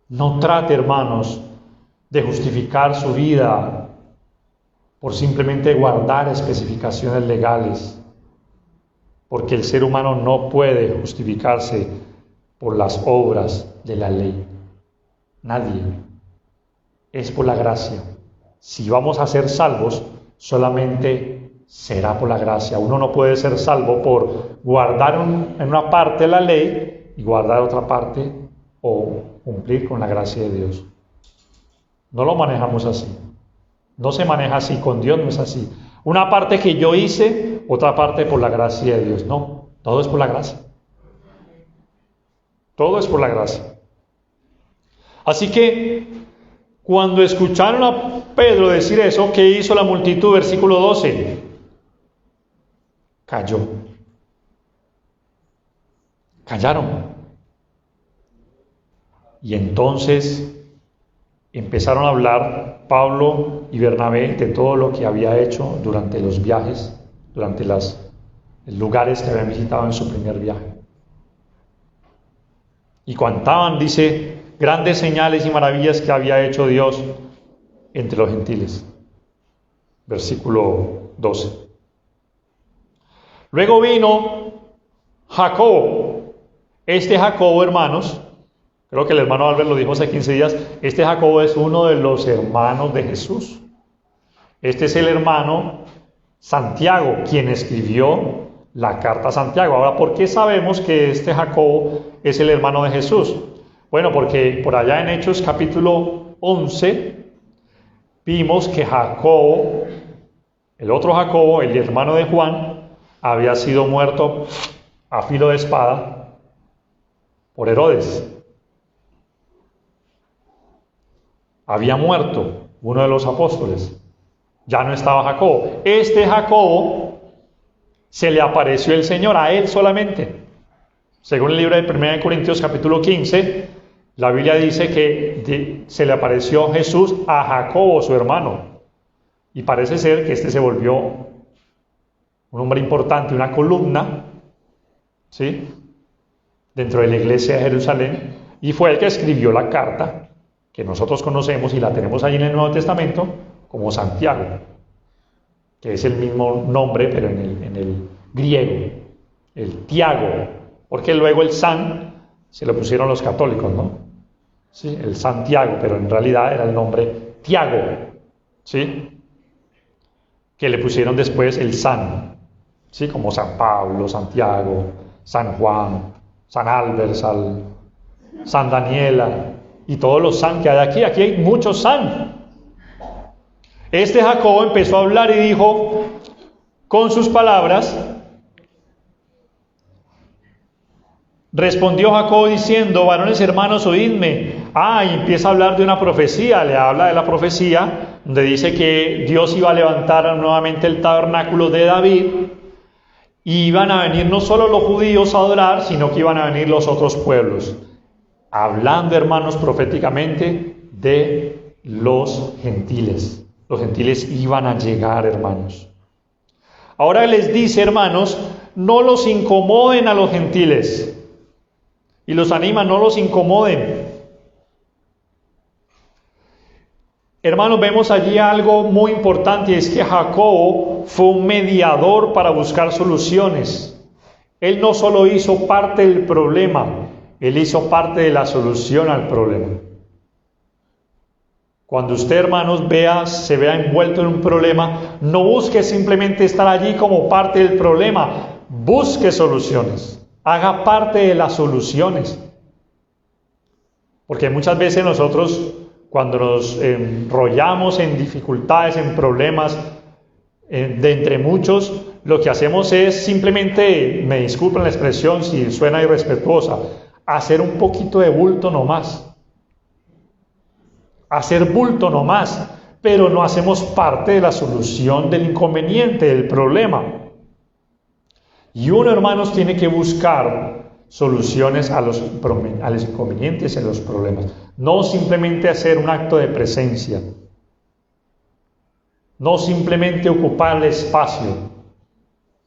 Speaker 1: No trate, hermanos, de justificar su vida por simplemente guardar especificaciones legales, porque el ser humano no puede justificarse por las obras de la ley. Nadie. Es por la gracia. Si vamos a ser salvos, solamente será por la gracia. Uno no puede ser salvo por guardar en una parte la ley y guardar otra parte o cumplir con la gracia de Dios. No lo manejamos así. No se maneja así. Con Dios no es así. Una parte que yo hice, otra parte por la gracia de Dios. No, todo es por la gracia. Todo es por la gracia. Así que cuando escucharon a Pedro decir eso, ¿qué hizo la multitud? Versículo 12. Cayó. Callaron. Y entonces empezaron a hablar Pablo y Bernabé de todo lo que había hecho durante los viajes, durante los lugares que habían visitado en su primer viaje. Y contaban, dice, grandes señales y maravillas que había hecho Dios entre los gentiles. Versículo 12. Luego vino Jacobo. Este Jacobo, hermanos, creo que el hermano Albert lo dijo hace 15 días, este Jacobo es uno de los hermanos de Jesús. Este es el hermano Santiago, quien escribió la carta a Santiago. Ahora, ¿por qué sabemos que este Jacobo es el hermano de Jesús? Bueno, porque por allá en Hechos capítulo 11 vimos que Jacobo, el otro Jacobo, el hermano de Juan, había sido muerto a filo de espada por Herodes. Había muerto uno de los apóstoles. Ya no estaba Jacobo. Este Jacobo se le apareció el Señor a él solamente. Según el libro de 1 Corintios capítulo 15, la Biblia dice que se le apareció Jesús a Jacobo, su hermano. Y parece ser que este se volvió un hombre importante, una columna, ¿sí?, dentro de la iglesia de Jerusalén, y fue el que escribió la carta que nosotros conocemos y la tenemos allí en el Nuevo Testamento como Santiago, que es el mismo nombre pero en el griego, el Tiago, porque luego el San se lo pusieron los católicos, ¿no? Sí, el Santiago, pero en realidad era el nombre Tiago, ¿sí?, que le pusieron después el San, ¿sí?, como San Pablo, Santiago, San Juan, San Albert, San Daniela y todos los San que hay aquí. Aquí hay muchos San. Este Jacobo empezó a hablar y dijo con sus palabras, respondió Jacobo diciendo: varones hermanos, oídme. Y empieza a hablar de una profecía, le habla de la profecía, donde dice que Dios iba a levantar nuevamente el tabernáculo de David, y iban a venir no solo los judíos a adorar, sino que iban a venir los otros pueblos. Hablando, hermanos, proféticamente de los gentiles. Los gentiles iban a llegar, hermanos. Ahora les dice, hermanos, no los incomoden a los gentiles. Y los anima, no los incomoden. Hermanos, vemos allí algo muy importante, y es que Jacobo fue un mediador para buscar soluciones. Él no solo hizo parte del problema, él hizo parte de la solución al problema. Cuando usted, hermanos, se vea envuelto en un problema, no busque simplemente estar allí como parte del problema, busque soluciones, haga parte de las soluciones. Porque muchas veces nosotros, cuando nos enrollamos en dificultades, en problemas, de entre muchos, lo que hacemos es simplemente, me disculpen la expresión si suena irrespetuosa, hacer un poquito de bulto nomás. Hacer bulto nomás, pero no hacemos parte de la solución del inconveniente, del problema. Y uno, hermanos, tiene que buscar soluciones a los inconvenientes y a los problemas. No simplemente hacer un acto de presencia. No simplemente ocupar el espacio,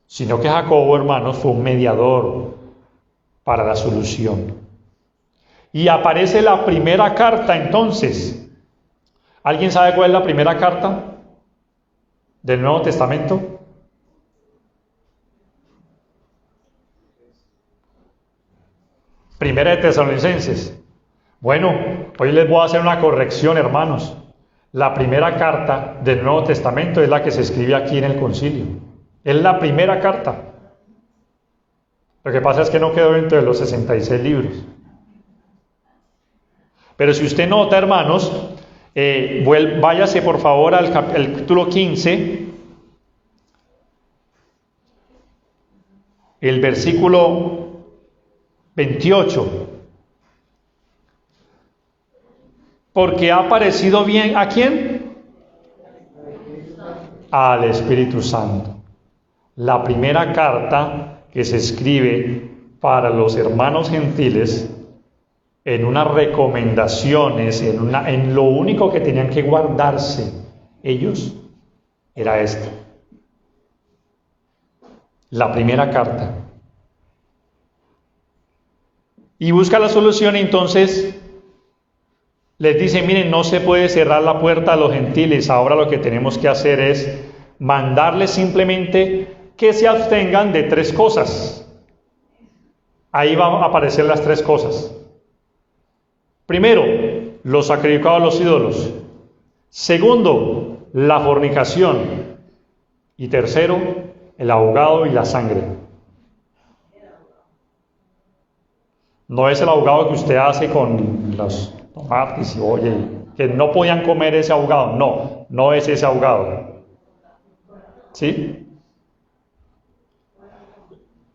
Speaker 1: sino que Jacobo, hermanos, fue un mediador para la solución. Y aparece la primera carta entonces. ¿Alguien sabe cuál es la primera carta del Nuevo Testamento? Primera de Tesalonicenses. Bueno, hoy les voy a hacer una corrección, hermanos. La primera carta del Nuevo Testamento es la que se escribe aquí en el concilio. Es la primera carta. Lo que pasa es que no quedó dentro de los 66 libros. Pero si usted nota, hermanos, váyase por favor al capítulo 15, el versículo 28. Porque ha parecido bien, ¿a quién? Al Espíritu Santo. La primera carta que se escribe para los hermanos gentiles, en unas recomendaciones, en lo único que tenían que guardarse ellos, era esta. La primera carta. Y busca la solución, entonces les dice, miren, no se puede cerrar la puerta a los gentiles, ahora lo que tenemos que hacer es mandarles simplemente que se abstengan de 3 cosas. Ahí van a aparecer las 3 cosas. Primero, los sacrificados a los ídolos. Segundo, la fornicación. Y tercero, el ahogado y la sangre. No es el ahogado que usted hace con los tomates y oye, que no podían comer ese ahogado. No, no es ese ahogado. ¿Sí?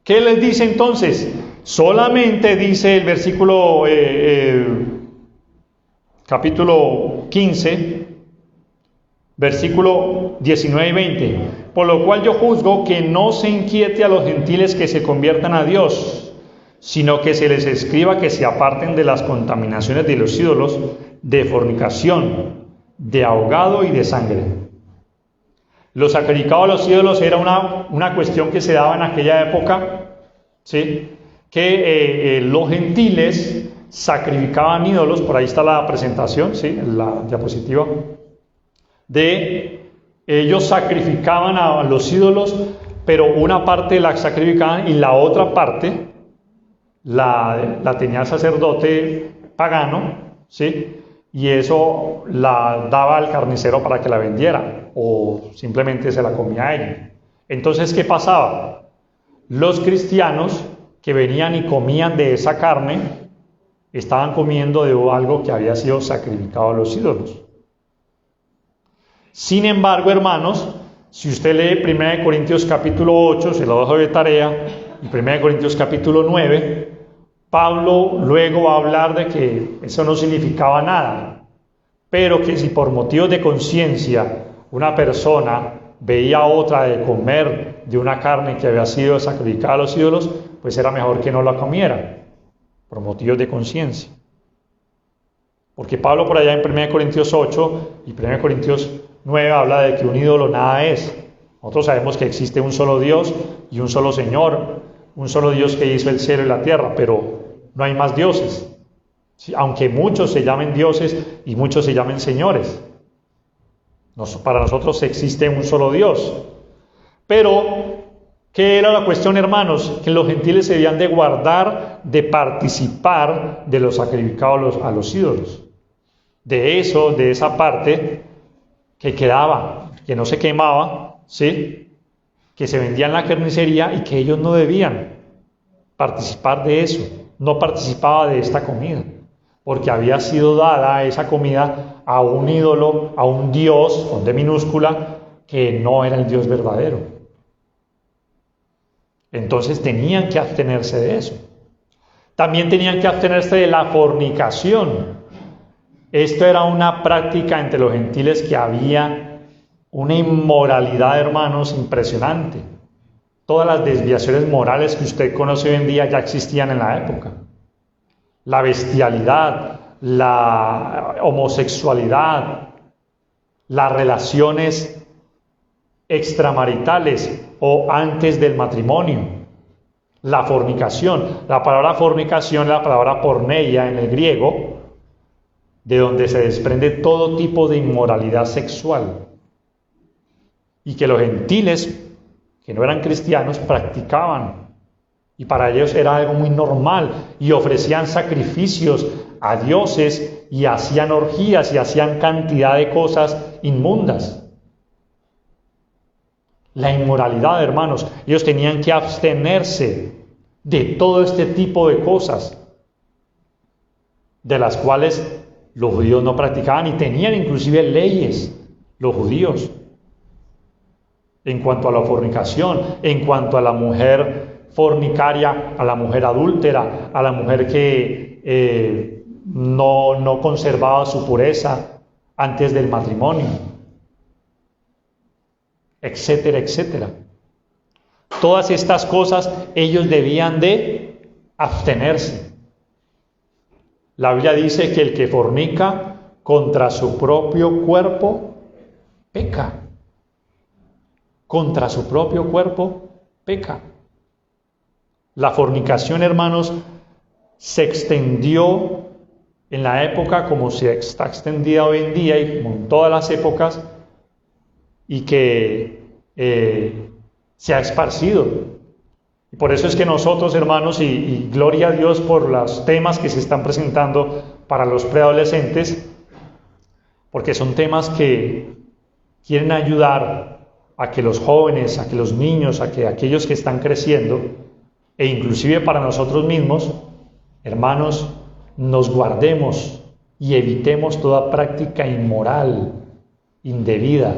Speaker 1: ¿Qué les dice entonces? Solamente dice el versículo capítulo 15, versículo 19 y 20. Por lo cual yo juzgo que no se inquiete a los gentiles que se conviertan a Dios, sino que se les escriba que se aparten de las contaminaciones de los ídolos, de fornicación, de ahogado y de sangre. Los sacrificados a los ídolos era una cuestión que se daba en aquella época, ¿sí? Que los gentiles sacrificaban ídolos, por ahí está la presentación, ¿sí? La diapositiva, ellos sacrificaban a los ídolos, pero una parte la sacrificaban y la otra parte la tenía el sacerdote pagano, ¿sí? Y eso la daba al carnicero para que la vendiera, o simplemente se la comía a ellos. Entonces, ¿qué pasaba? Los cristianos que venían y comían de esa carne, estaban comiendo de algo que había sido sacrificado a los ídolos. Sin embargo, hermanos, si usted lee 1 Corintios capítulo 8, se lo dejo de tarea, y 1 Corintios capítulo 9, Pablo luego va a hablar de que eso no significaba nada, pero que si por motivos de conciencia una persona veía a otra de comer de una carne que había sido sacrificada a los ídolos, pues era mejor que no la comiera, por motivos de conciencia. Porque Pablo por allá en 1 Corintios 8 y 1 Corintios 9 habla de que un ídolo nada es. Nosotros sabemos que existe un solo Dios y un solo Señor, un solo Dios que hizo el cielo y la tierra, pero no hay más dioses. ¿Sí? Aunque muchos se llamen dioses y muchos se llamen señores. Para nosotros existe un solo Dios. Pero, ¿qué era la cuestión, hermanos? Que los gentiles se debían de guardar de participar de los sacrificados a los ídolos. de eso, de esa parte que quedaba, que no se quemaba, ¿sí? Que se vendía en la carnicería y que ellos no debían participar de eso, no participaba de esta comida, porque había sido dada esa comida a un ídolo, a un dios, con D minúscula, que no era el Dios verdadero. Entonces tenían que abstenerse de eso. También tenían que abstenerse de la fornicación. Esto era una práctica entre los gentiles que había una inmoralidad, hermanos, impresionante. Todas las desviaciones morales que usted conoce hoy en día ya existían en la época. La bestialidad, la homosexualidad, las relaciones extramaritales o antes del matrimonio, la fornicación. La palabra fornicación es la palabra porneia en el griego, de donde se desprende todo tipo de inmoralidad sexual. Y que los gentiles, que no eran cristianos, practicaban. Y para ellos era algo muy normal. Y ofrecían sacrificios a dioses y hacían orgías y hacían cantidad de cosas inmundas. La inmoralidad, hermanos, ellos tenían que abstenerse de todo este tipo de cosas, de las cuales los judíos no practicaban y tenían inclusive leyes, los judíos, en cuanto a la fornicación, en cuanto a la mujer fornicaria, a la mujer adúltera, a la mujer que no conservaba su pureza antes del matrimonio, etcétera, etcétera. Todas estas cosas ellos debían de abstenerse. La Biblia dice que el que fornica contra su propio cuerpo peca. Contra su propio cuerpo peca. La fornicación, hermanos, se extendió en la época como se está extendida hoy en día y como en todas las épocas, y que se ha esparcido. Y por eso es que nosotros, hermanos, y gloria a Dios por los temas que se están presentando para los preadolescentes, porque son temas que quieren ayudar a que los jóvenes, a que los niños, a que aquellos que están creciendo, e inclusive para nosotros mismos, hermanos, nos guardemos y evitemos toda práctica inmoral, indebida,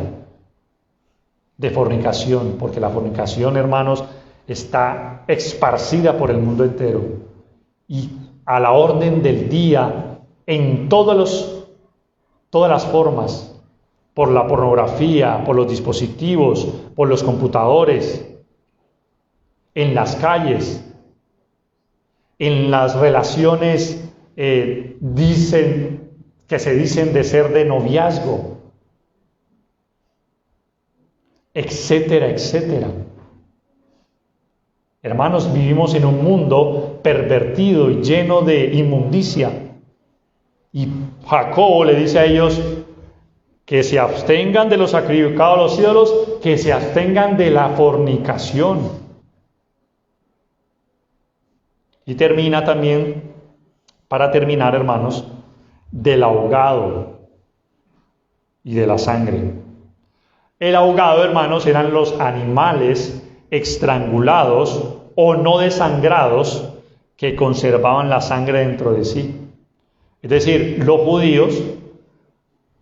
Speaker 1: de fornicación, porque la fornicación, hermanos, está esparcida por el mundo entero y a la orden del día en todas las formas, por la pornografía, por los dispositivos, por los computadores, en las calles, en las relaciones que se dicen de ser de noviazgo, etcétera, etcétera. Hermanos, vivimos en un mundo pervertido y lleno de inmundicia. Y Jacobo le dice a ellos que se abstengan de los sacrificados a los ídolos, que se abstengan de la fornicación. Y termina también, para terminar, hermanos, del ahogado y de la sangre. El ahogado, hermanos, eran los animales estrangulados o no desangrados que conservaban la sangre dentro de sí. Es decir, los judíos,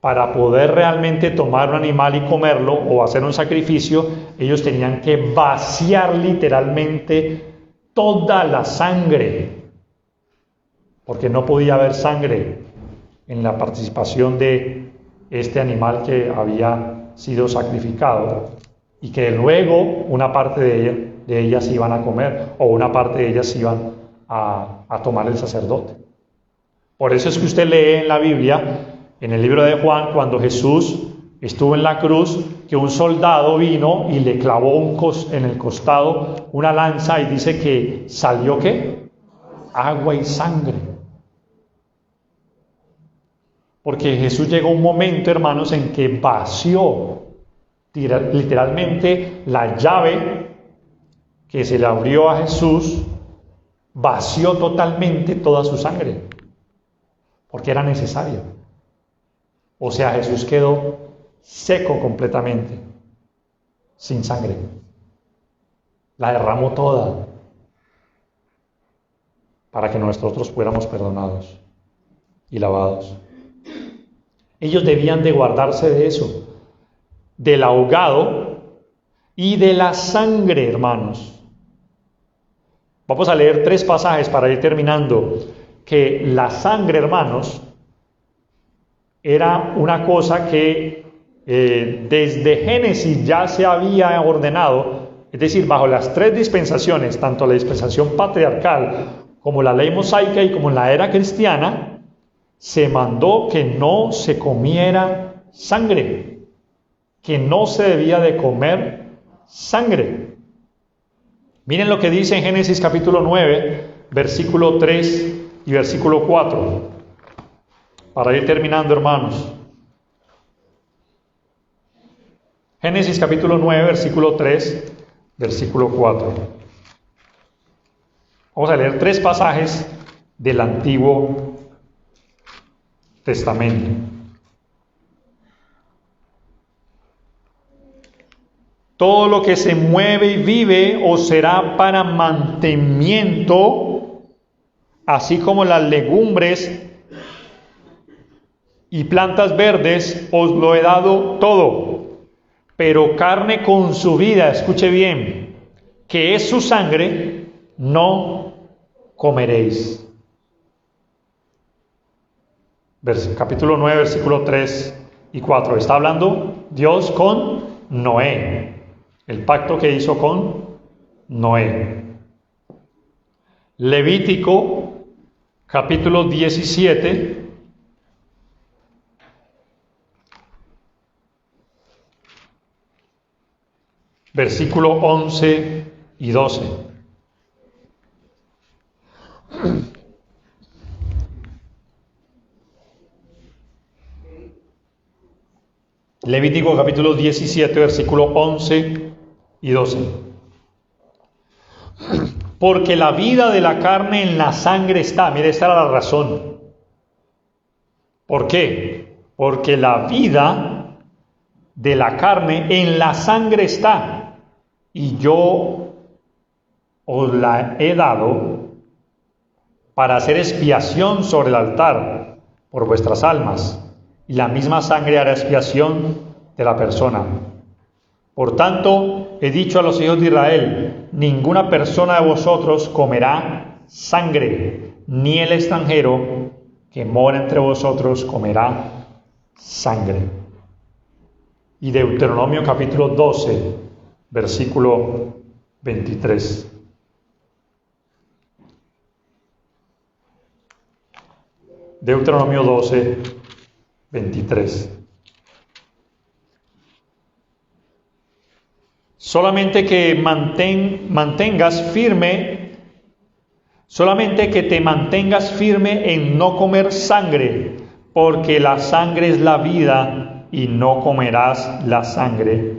Speaker 1: para poder realmente tomar un animal y comerlo o hacer un sacrificio, ellos tenían que vaciar literalmente toda la sangre, porque no podía haber sangre en la participación de este animal que había sido sacrificado, y que luego una parte de ellas iban a comer, o una parte de ellas iban a tomar el sacerdote. Por eso es que usted lee en la Biblia, en el libro de Juan, cuando Jesús estuvo en la cruz, que un soldado vino y le clavó en el costado una lanza, y dice que salió ¿qué? Agua y sangre. Porque Jesús llegó un momento, hermanos, en que vació literalmente la llave que se le abrió a Jesús, vació totalmente toda su sangre, porque era necesario. O sea, Jesús quedó seco completamente, sin sangre. La derramó toda para que nosotros fuéramos perdonados y lavados. Ellos debían de guardarse de eso, del ahogado y de la sangre, hermanos. Vamos a leer 3 pasajes para ir terminando. Que la sangre, hermanos, era una cosa que desde Génesis ya se había ordenado, es decir, bajo las 3 dispensaciones, tanto la dispensación patriarcal como la ley mosaica y como en la era cristiana, se mandó que no se comiera sangre, que no se debía de comer sangre. Miren lo que dice en Génesis capítulo 9, versículo 3 y versículo 4, para ir terminando, hermanos. Génesis capítulo 9, versículo 3, versículo 4. Vamos a leer 3 pasajes del Antiguo Testamento. Todo lo que se mueve y vive os será para mantenimiento, así como las legumbres y plantas verdes os lo he dado todo. Pero carne con su vida, escuche bien, que es su sangre, no comeréis. Capítulo 9, versículo 3 y 4. Está hablando Dios con Noé. El pacto que hizo con Noé. Levítico, capítulo 17. Versículo 11 y 12. Levítico capítulo 17, versículo 11 y 12. Porque la vida de la carne en la sangre está. Mire, esta era la razón. ¿Por qué? Porque la vida de la carne en la sangre está. Y yo os la he dado para hacer expiación sobre el altar por vuestras almas. Y la misma sangre hará expiación de la persona. Por tanto, he dicho a los hijos de Israel, ninguna persona de vosotros comerá sangre, ni el extranjero que mora entre vosotros comerá sangre. Y Deuteronomio capítulo 12, versículo 23. Deuteronomio 12, 23. Solamente que mantengas firme, solamente que te mantengas firme en no comer sangre, porque la sangre es la vida y no comerás la sangre.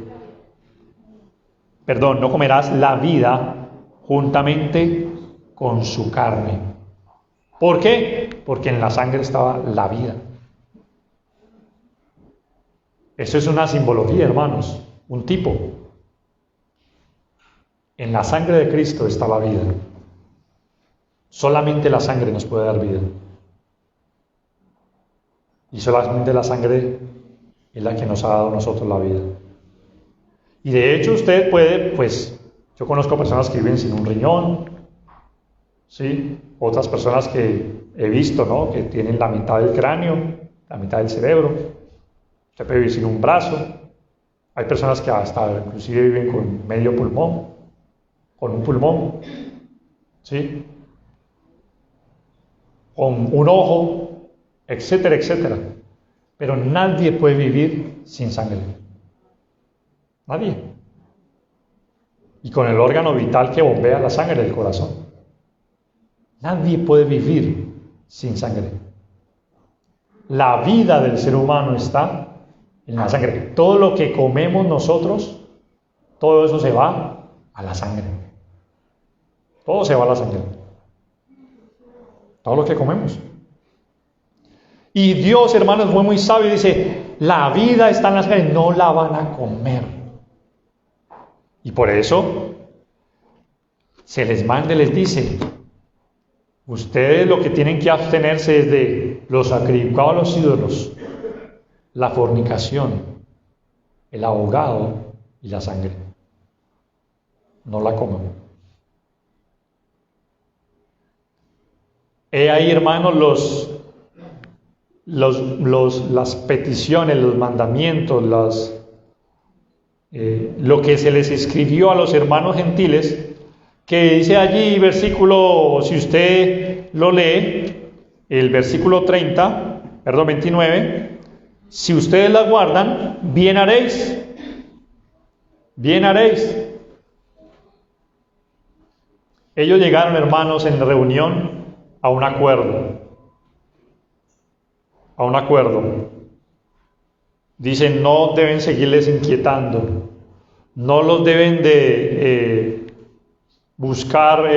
Speaker 1: Perdón, no comerás la vida juntamente con su carne. ¿Por qué? Porque en la sangre estaba la vida. Eso es una simbología, hermanos, un tipo. En la sangre de Cristo está la vida. Solamente la sangre nos puede dar vida. Y solamente la sangre es la que nos ha dado a nosotros la vida. Y de hecho usted puede, pues, yo conozco personas que viven sin un riñón, ¿sí? Otras personas que he visto, ¿no? Que tienen la mitad del cráneo, la mitad del cerebro. Usted puede vivir sin un brazo. Hay personas que hasta inclusive viven con medio pulmón, con un pulmón, ¿sí? Con un ojo, etcétera, etcétera. Pero nadie puede vivir sin sangre. Nadie. Y con el órgano vital que bombea la sangre del corazón. Nadie puede vivir sin sangre. La vida del ser humano está en la sangre. Todo lo que comemos nosotros, todo eso se va a la sangre. Todo se va a la sangre. Todo lo que comemos. Y Dios, hermanos, fue muy sabio y dice, la vida está en la sangre, no la van a comer. Y por eso se les manda y les dice, ustedes lo que tienen que abstenerse es de los sacrificados a los ídolos, la fornicación, el ahogado y la sangre. No la coman. He ahí, hermanos, las peticiones, los mandamientos, lo que se les escribió a los hermanos gentiles, que dice allí, versículo, si usted lo lee, el versículo 29, si ustedes la guardan, bien haréis, bien haréis. Ellos llegaron, hermanos, en reunión a un acuerdo. Dicen, no deben seguirles inquietando, no los deben de buscar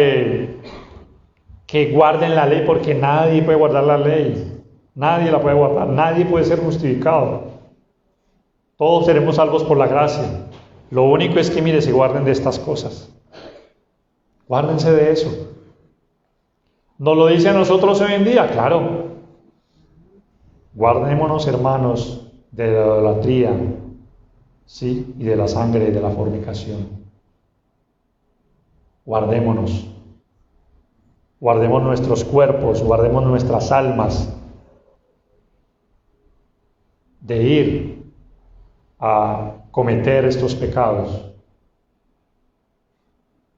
Speaker 1: que guarden la ley, porque nadie puede guardar la ley, nadie la puede guardar, nadie puede ser justificado. Todos seremos salvos por la gracia. Lo único es que, mire, se guarden de estas cosas. Guárdense de eso. ¿Nos lo dice a nosotros hoy en día? Claro. Guardémonos, hermanos, de la idolatría, ¿sí? Y de la sangre y de la fornicación. Guardémonos. Guardemos nuestros cuerpos, guardemos nuestras almas de ir a cometer estos pecados,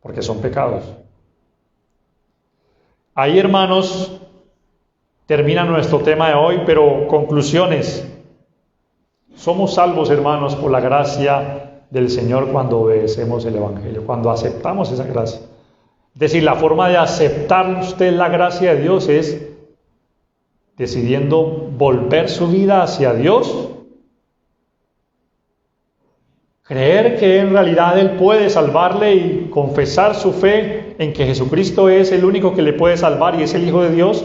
Speaker 1: porque son pecados. Ahí, hermanos, termina nuestro tema de hoy, pero conclusiones. Somos salvos, hermanos, por la gracia del Señor cuando obedecemos el Evangelio, cuando aceptamos esa gracia. Es decir, la forma de aceptar usted la gracia de Dios es decidiendo volver su vida hacia Dios, creer que en realidad Él puede salvarle y confesar su fe en que Jesucristo es el único que le puede salvar y es el Hijo de Dios,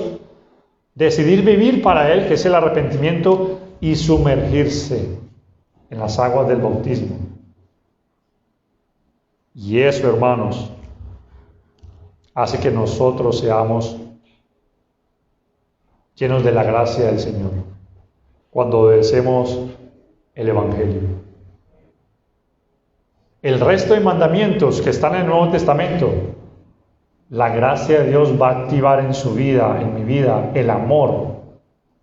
Speaker 1: decidir vivir para Él, que es el arrepentimiento, y sumergirse en las aguas del bautismo. Y eso, hermanos, hace que nosotros seamos llenos de la gracia del Señor cuando obedecemos el Evangelio. El resto de mandamientos que están en el Nuevo Testamento, la gracia de Dios va a activar en su vida, en mi vida, el amor,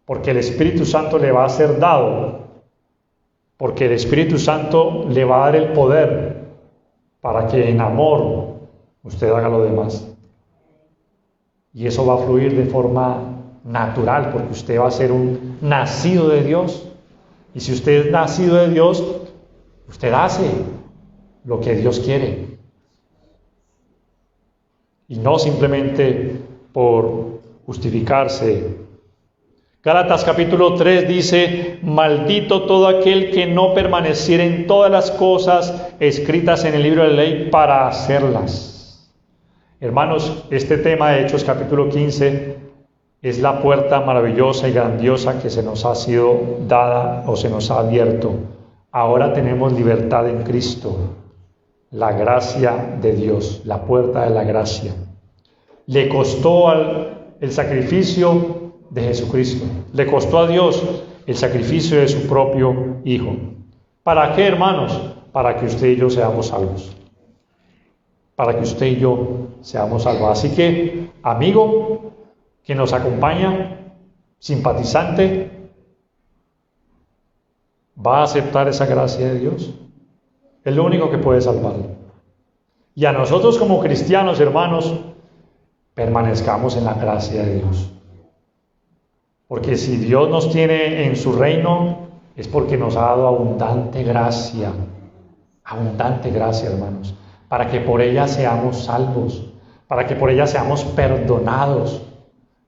Speaker 1: porque el Espíritu Santo le va a ser dado, porque el Espíritu Santo le va a dar el poder para que en amor usted haga lo demás. Y eso va a fluir de forma natural, porque usted va a ser un nacido de Dios. Y si usted es nacido de Dios, usted hace lo que Dios quiere. Y no simplemente por justificarse. Gálatas capítulo 3 dice, maldito todo aquel que no permaneciera en todas las cosas escritas en el libro de la ley para hacerlas. Hermanos, este tema de Hechos capítulo 15 es la puerta maravillosa y grandiosa que se nos ha sido dada o se nos ha abierto. Ahora tenemos libertad en Cristo, la gracia de Dios, la puerta de la gracia. Le costó el sacrificio de Jesucristo, le costó a Dios el sacrificio de su propio Hijo. ¿Para qué, hermanos? Para que usted y yo seamos salvos. Para que usted y yo seamos salvos. Así que, amigo que nos acompaña, simpatizante, ¿va a aceptar esa gracia de Dios? Es lo único que puede salvarlo. Y a nosotros como cristianos, hermanos, permanezcamos en la gracia de Dios. Porque si Dios nos tiene en su reino, es porque nos ha dado abundante gracia, hermanos, para que por ella seamos salvos, para que por ella seamos perdonados,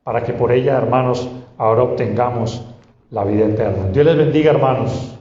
Speaker 1: para que por ella, hermanos, ahora obtengamos la vida eterna. Dios les bendiga, hermanos.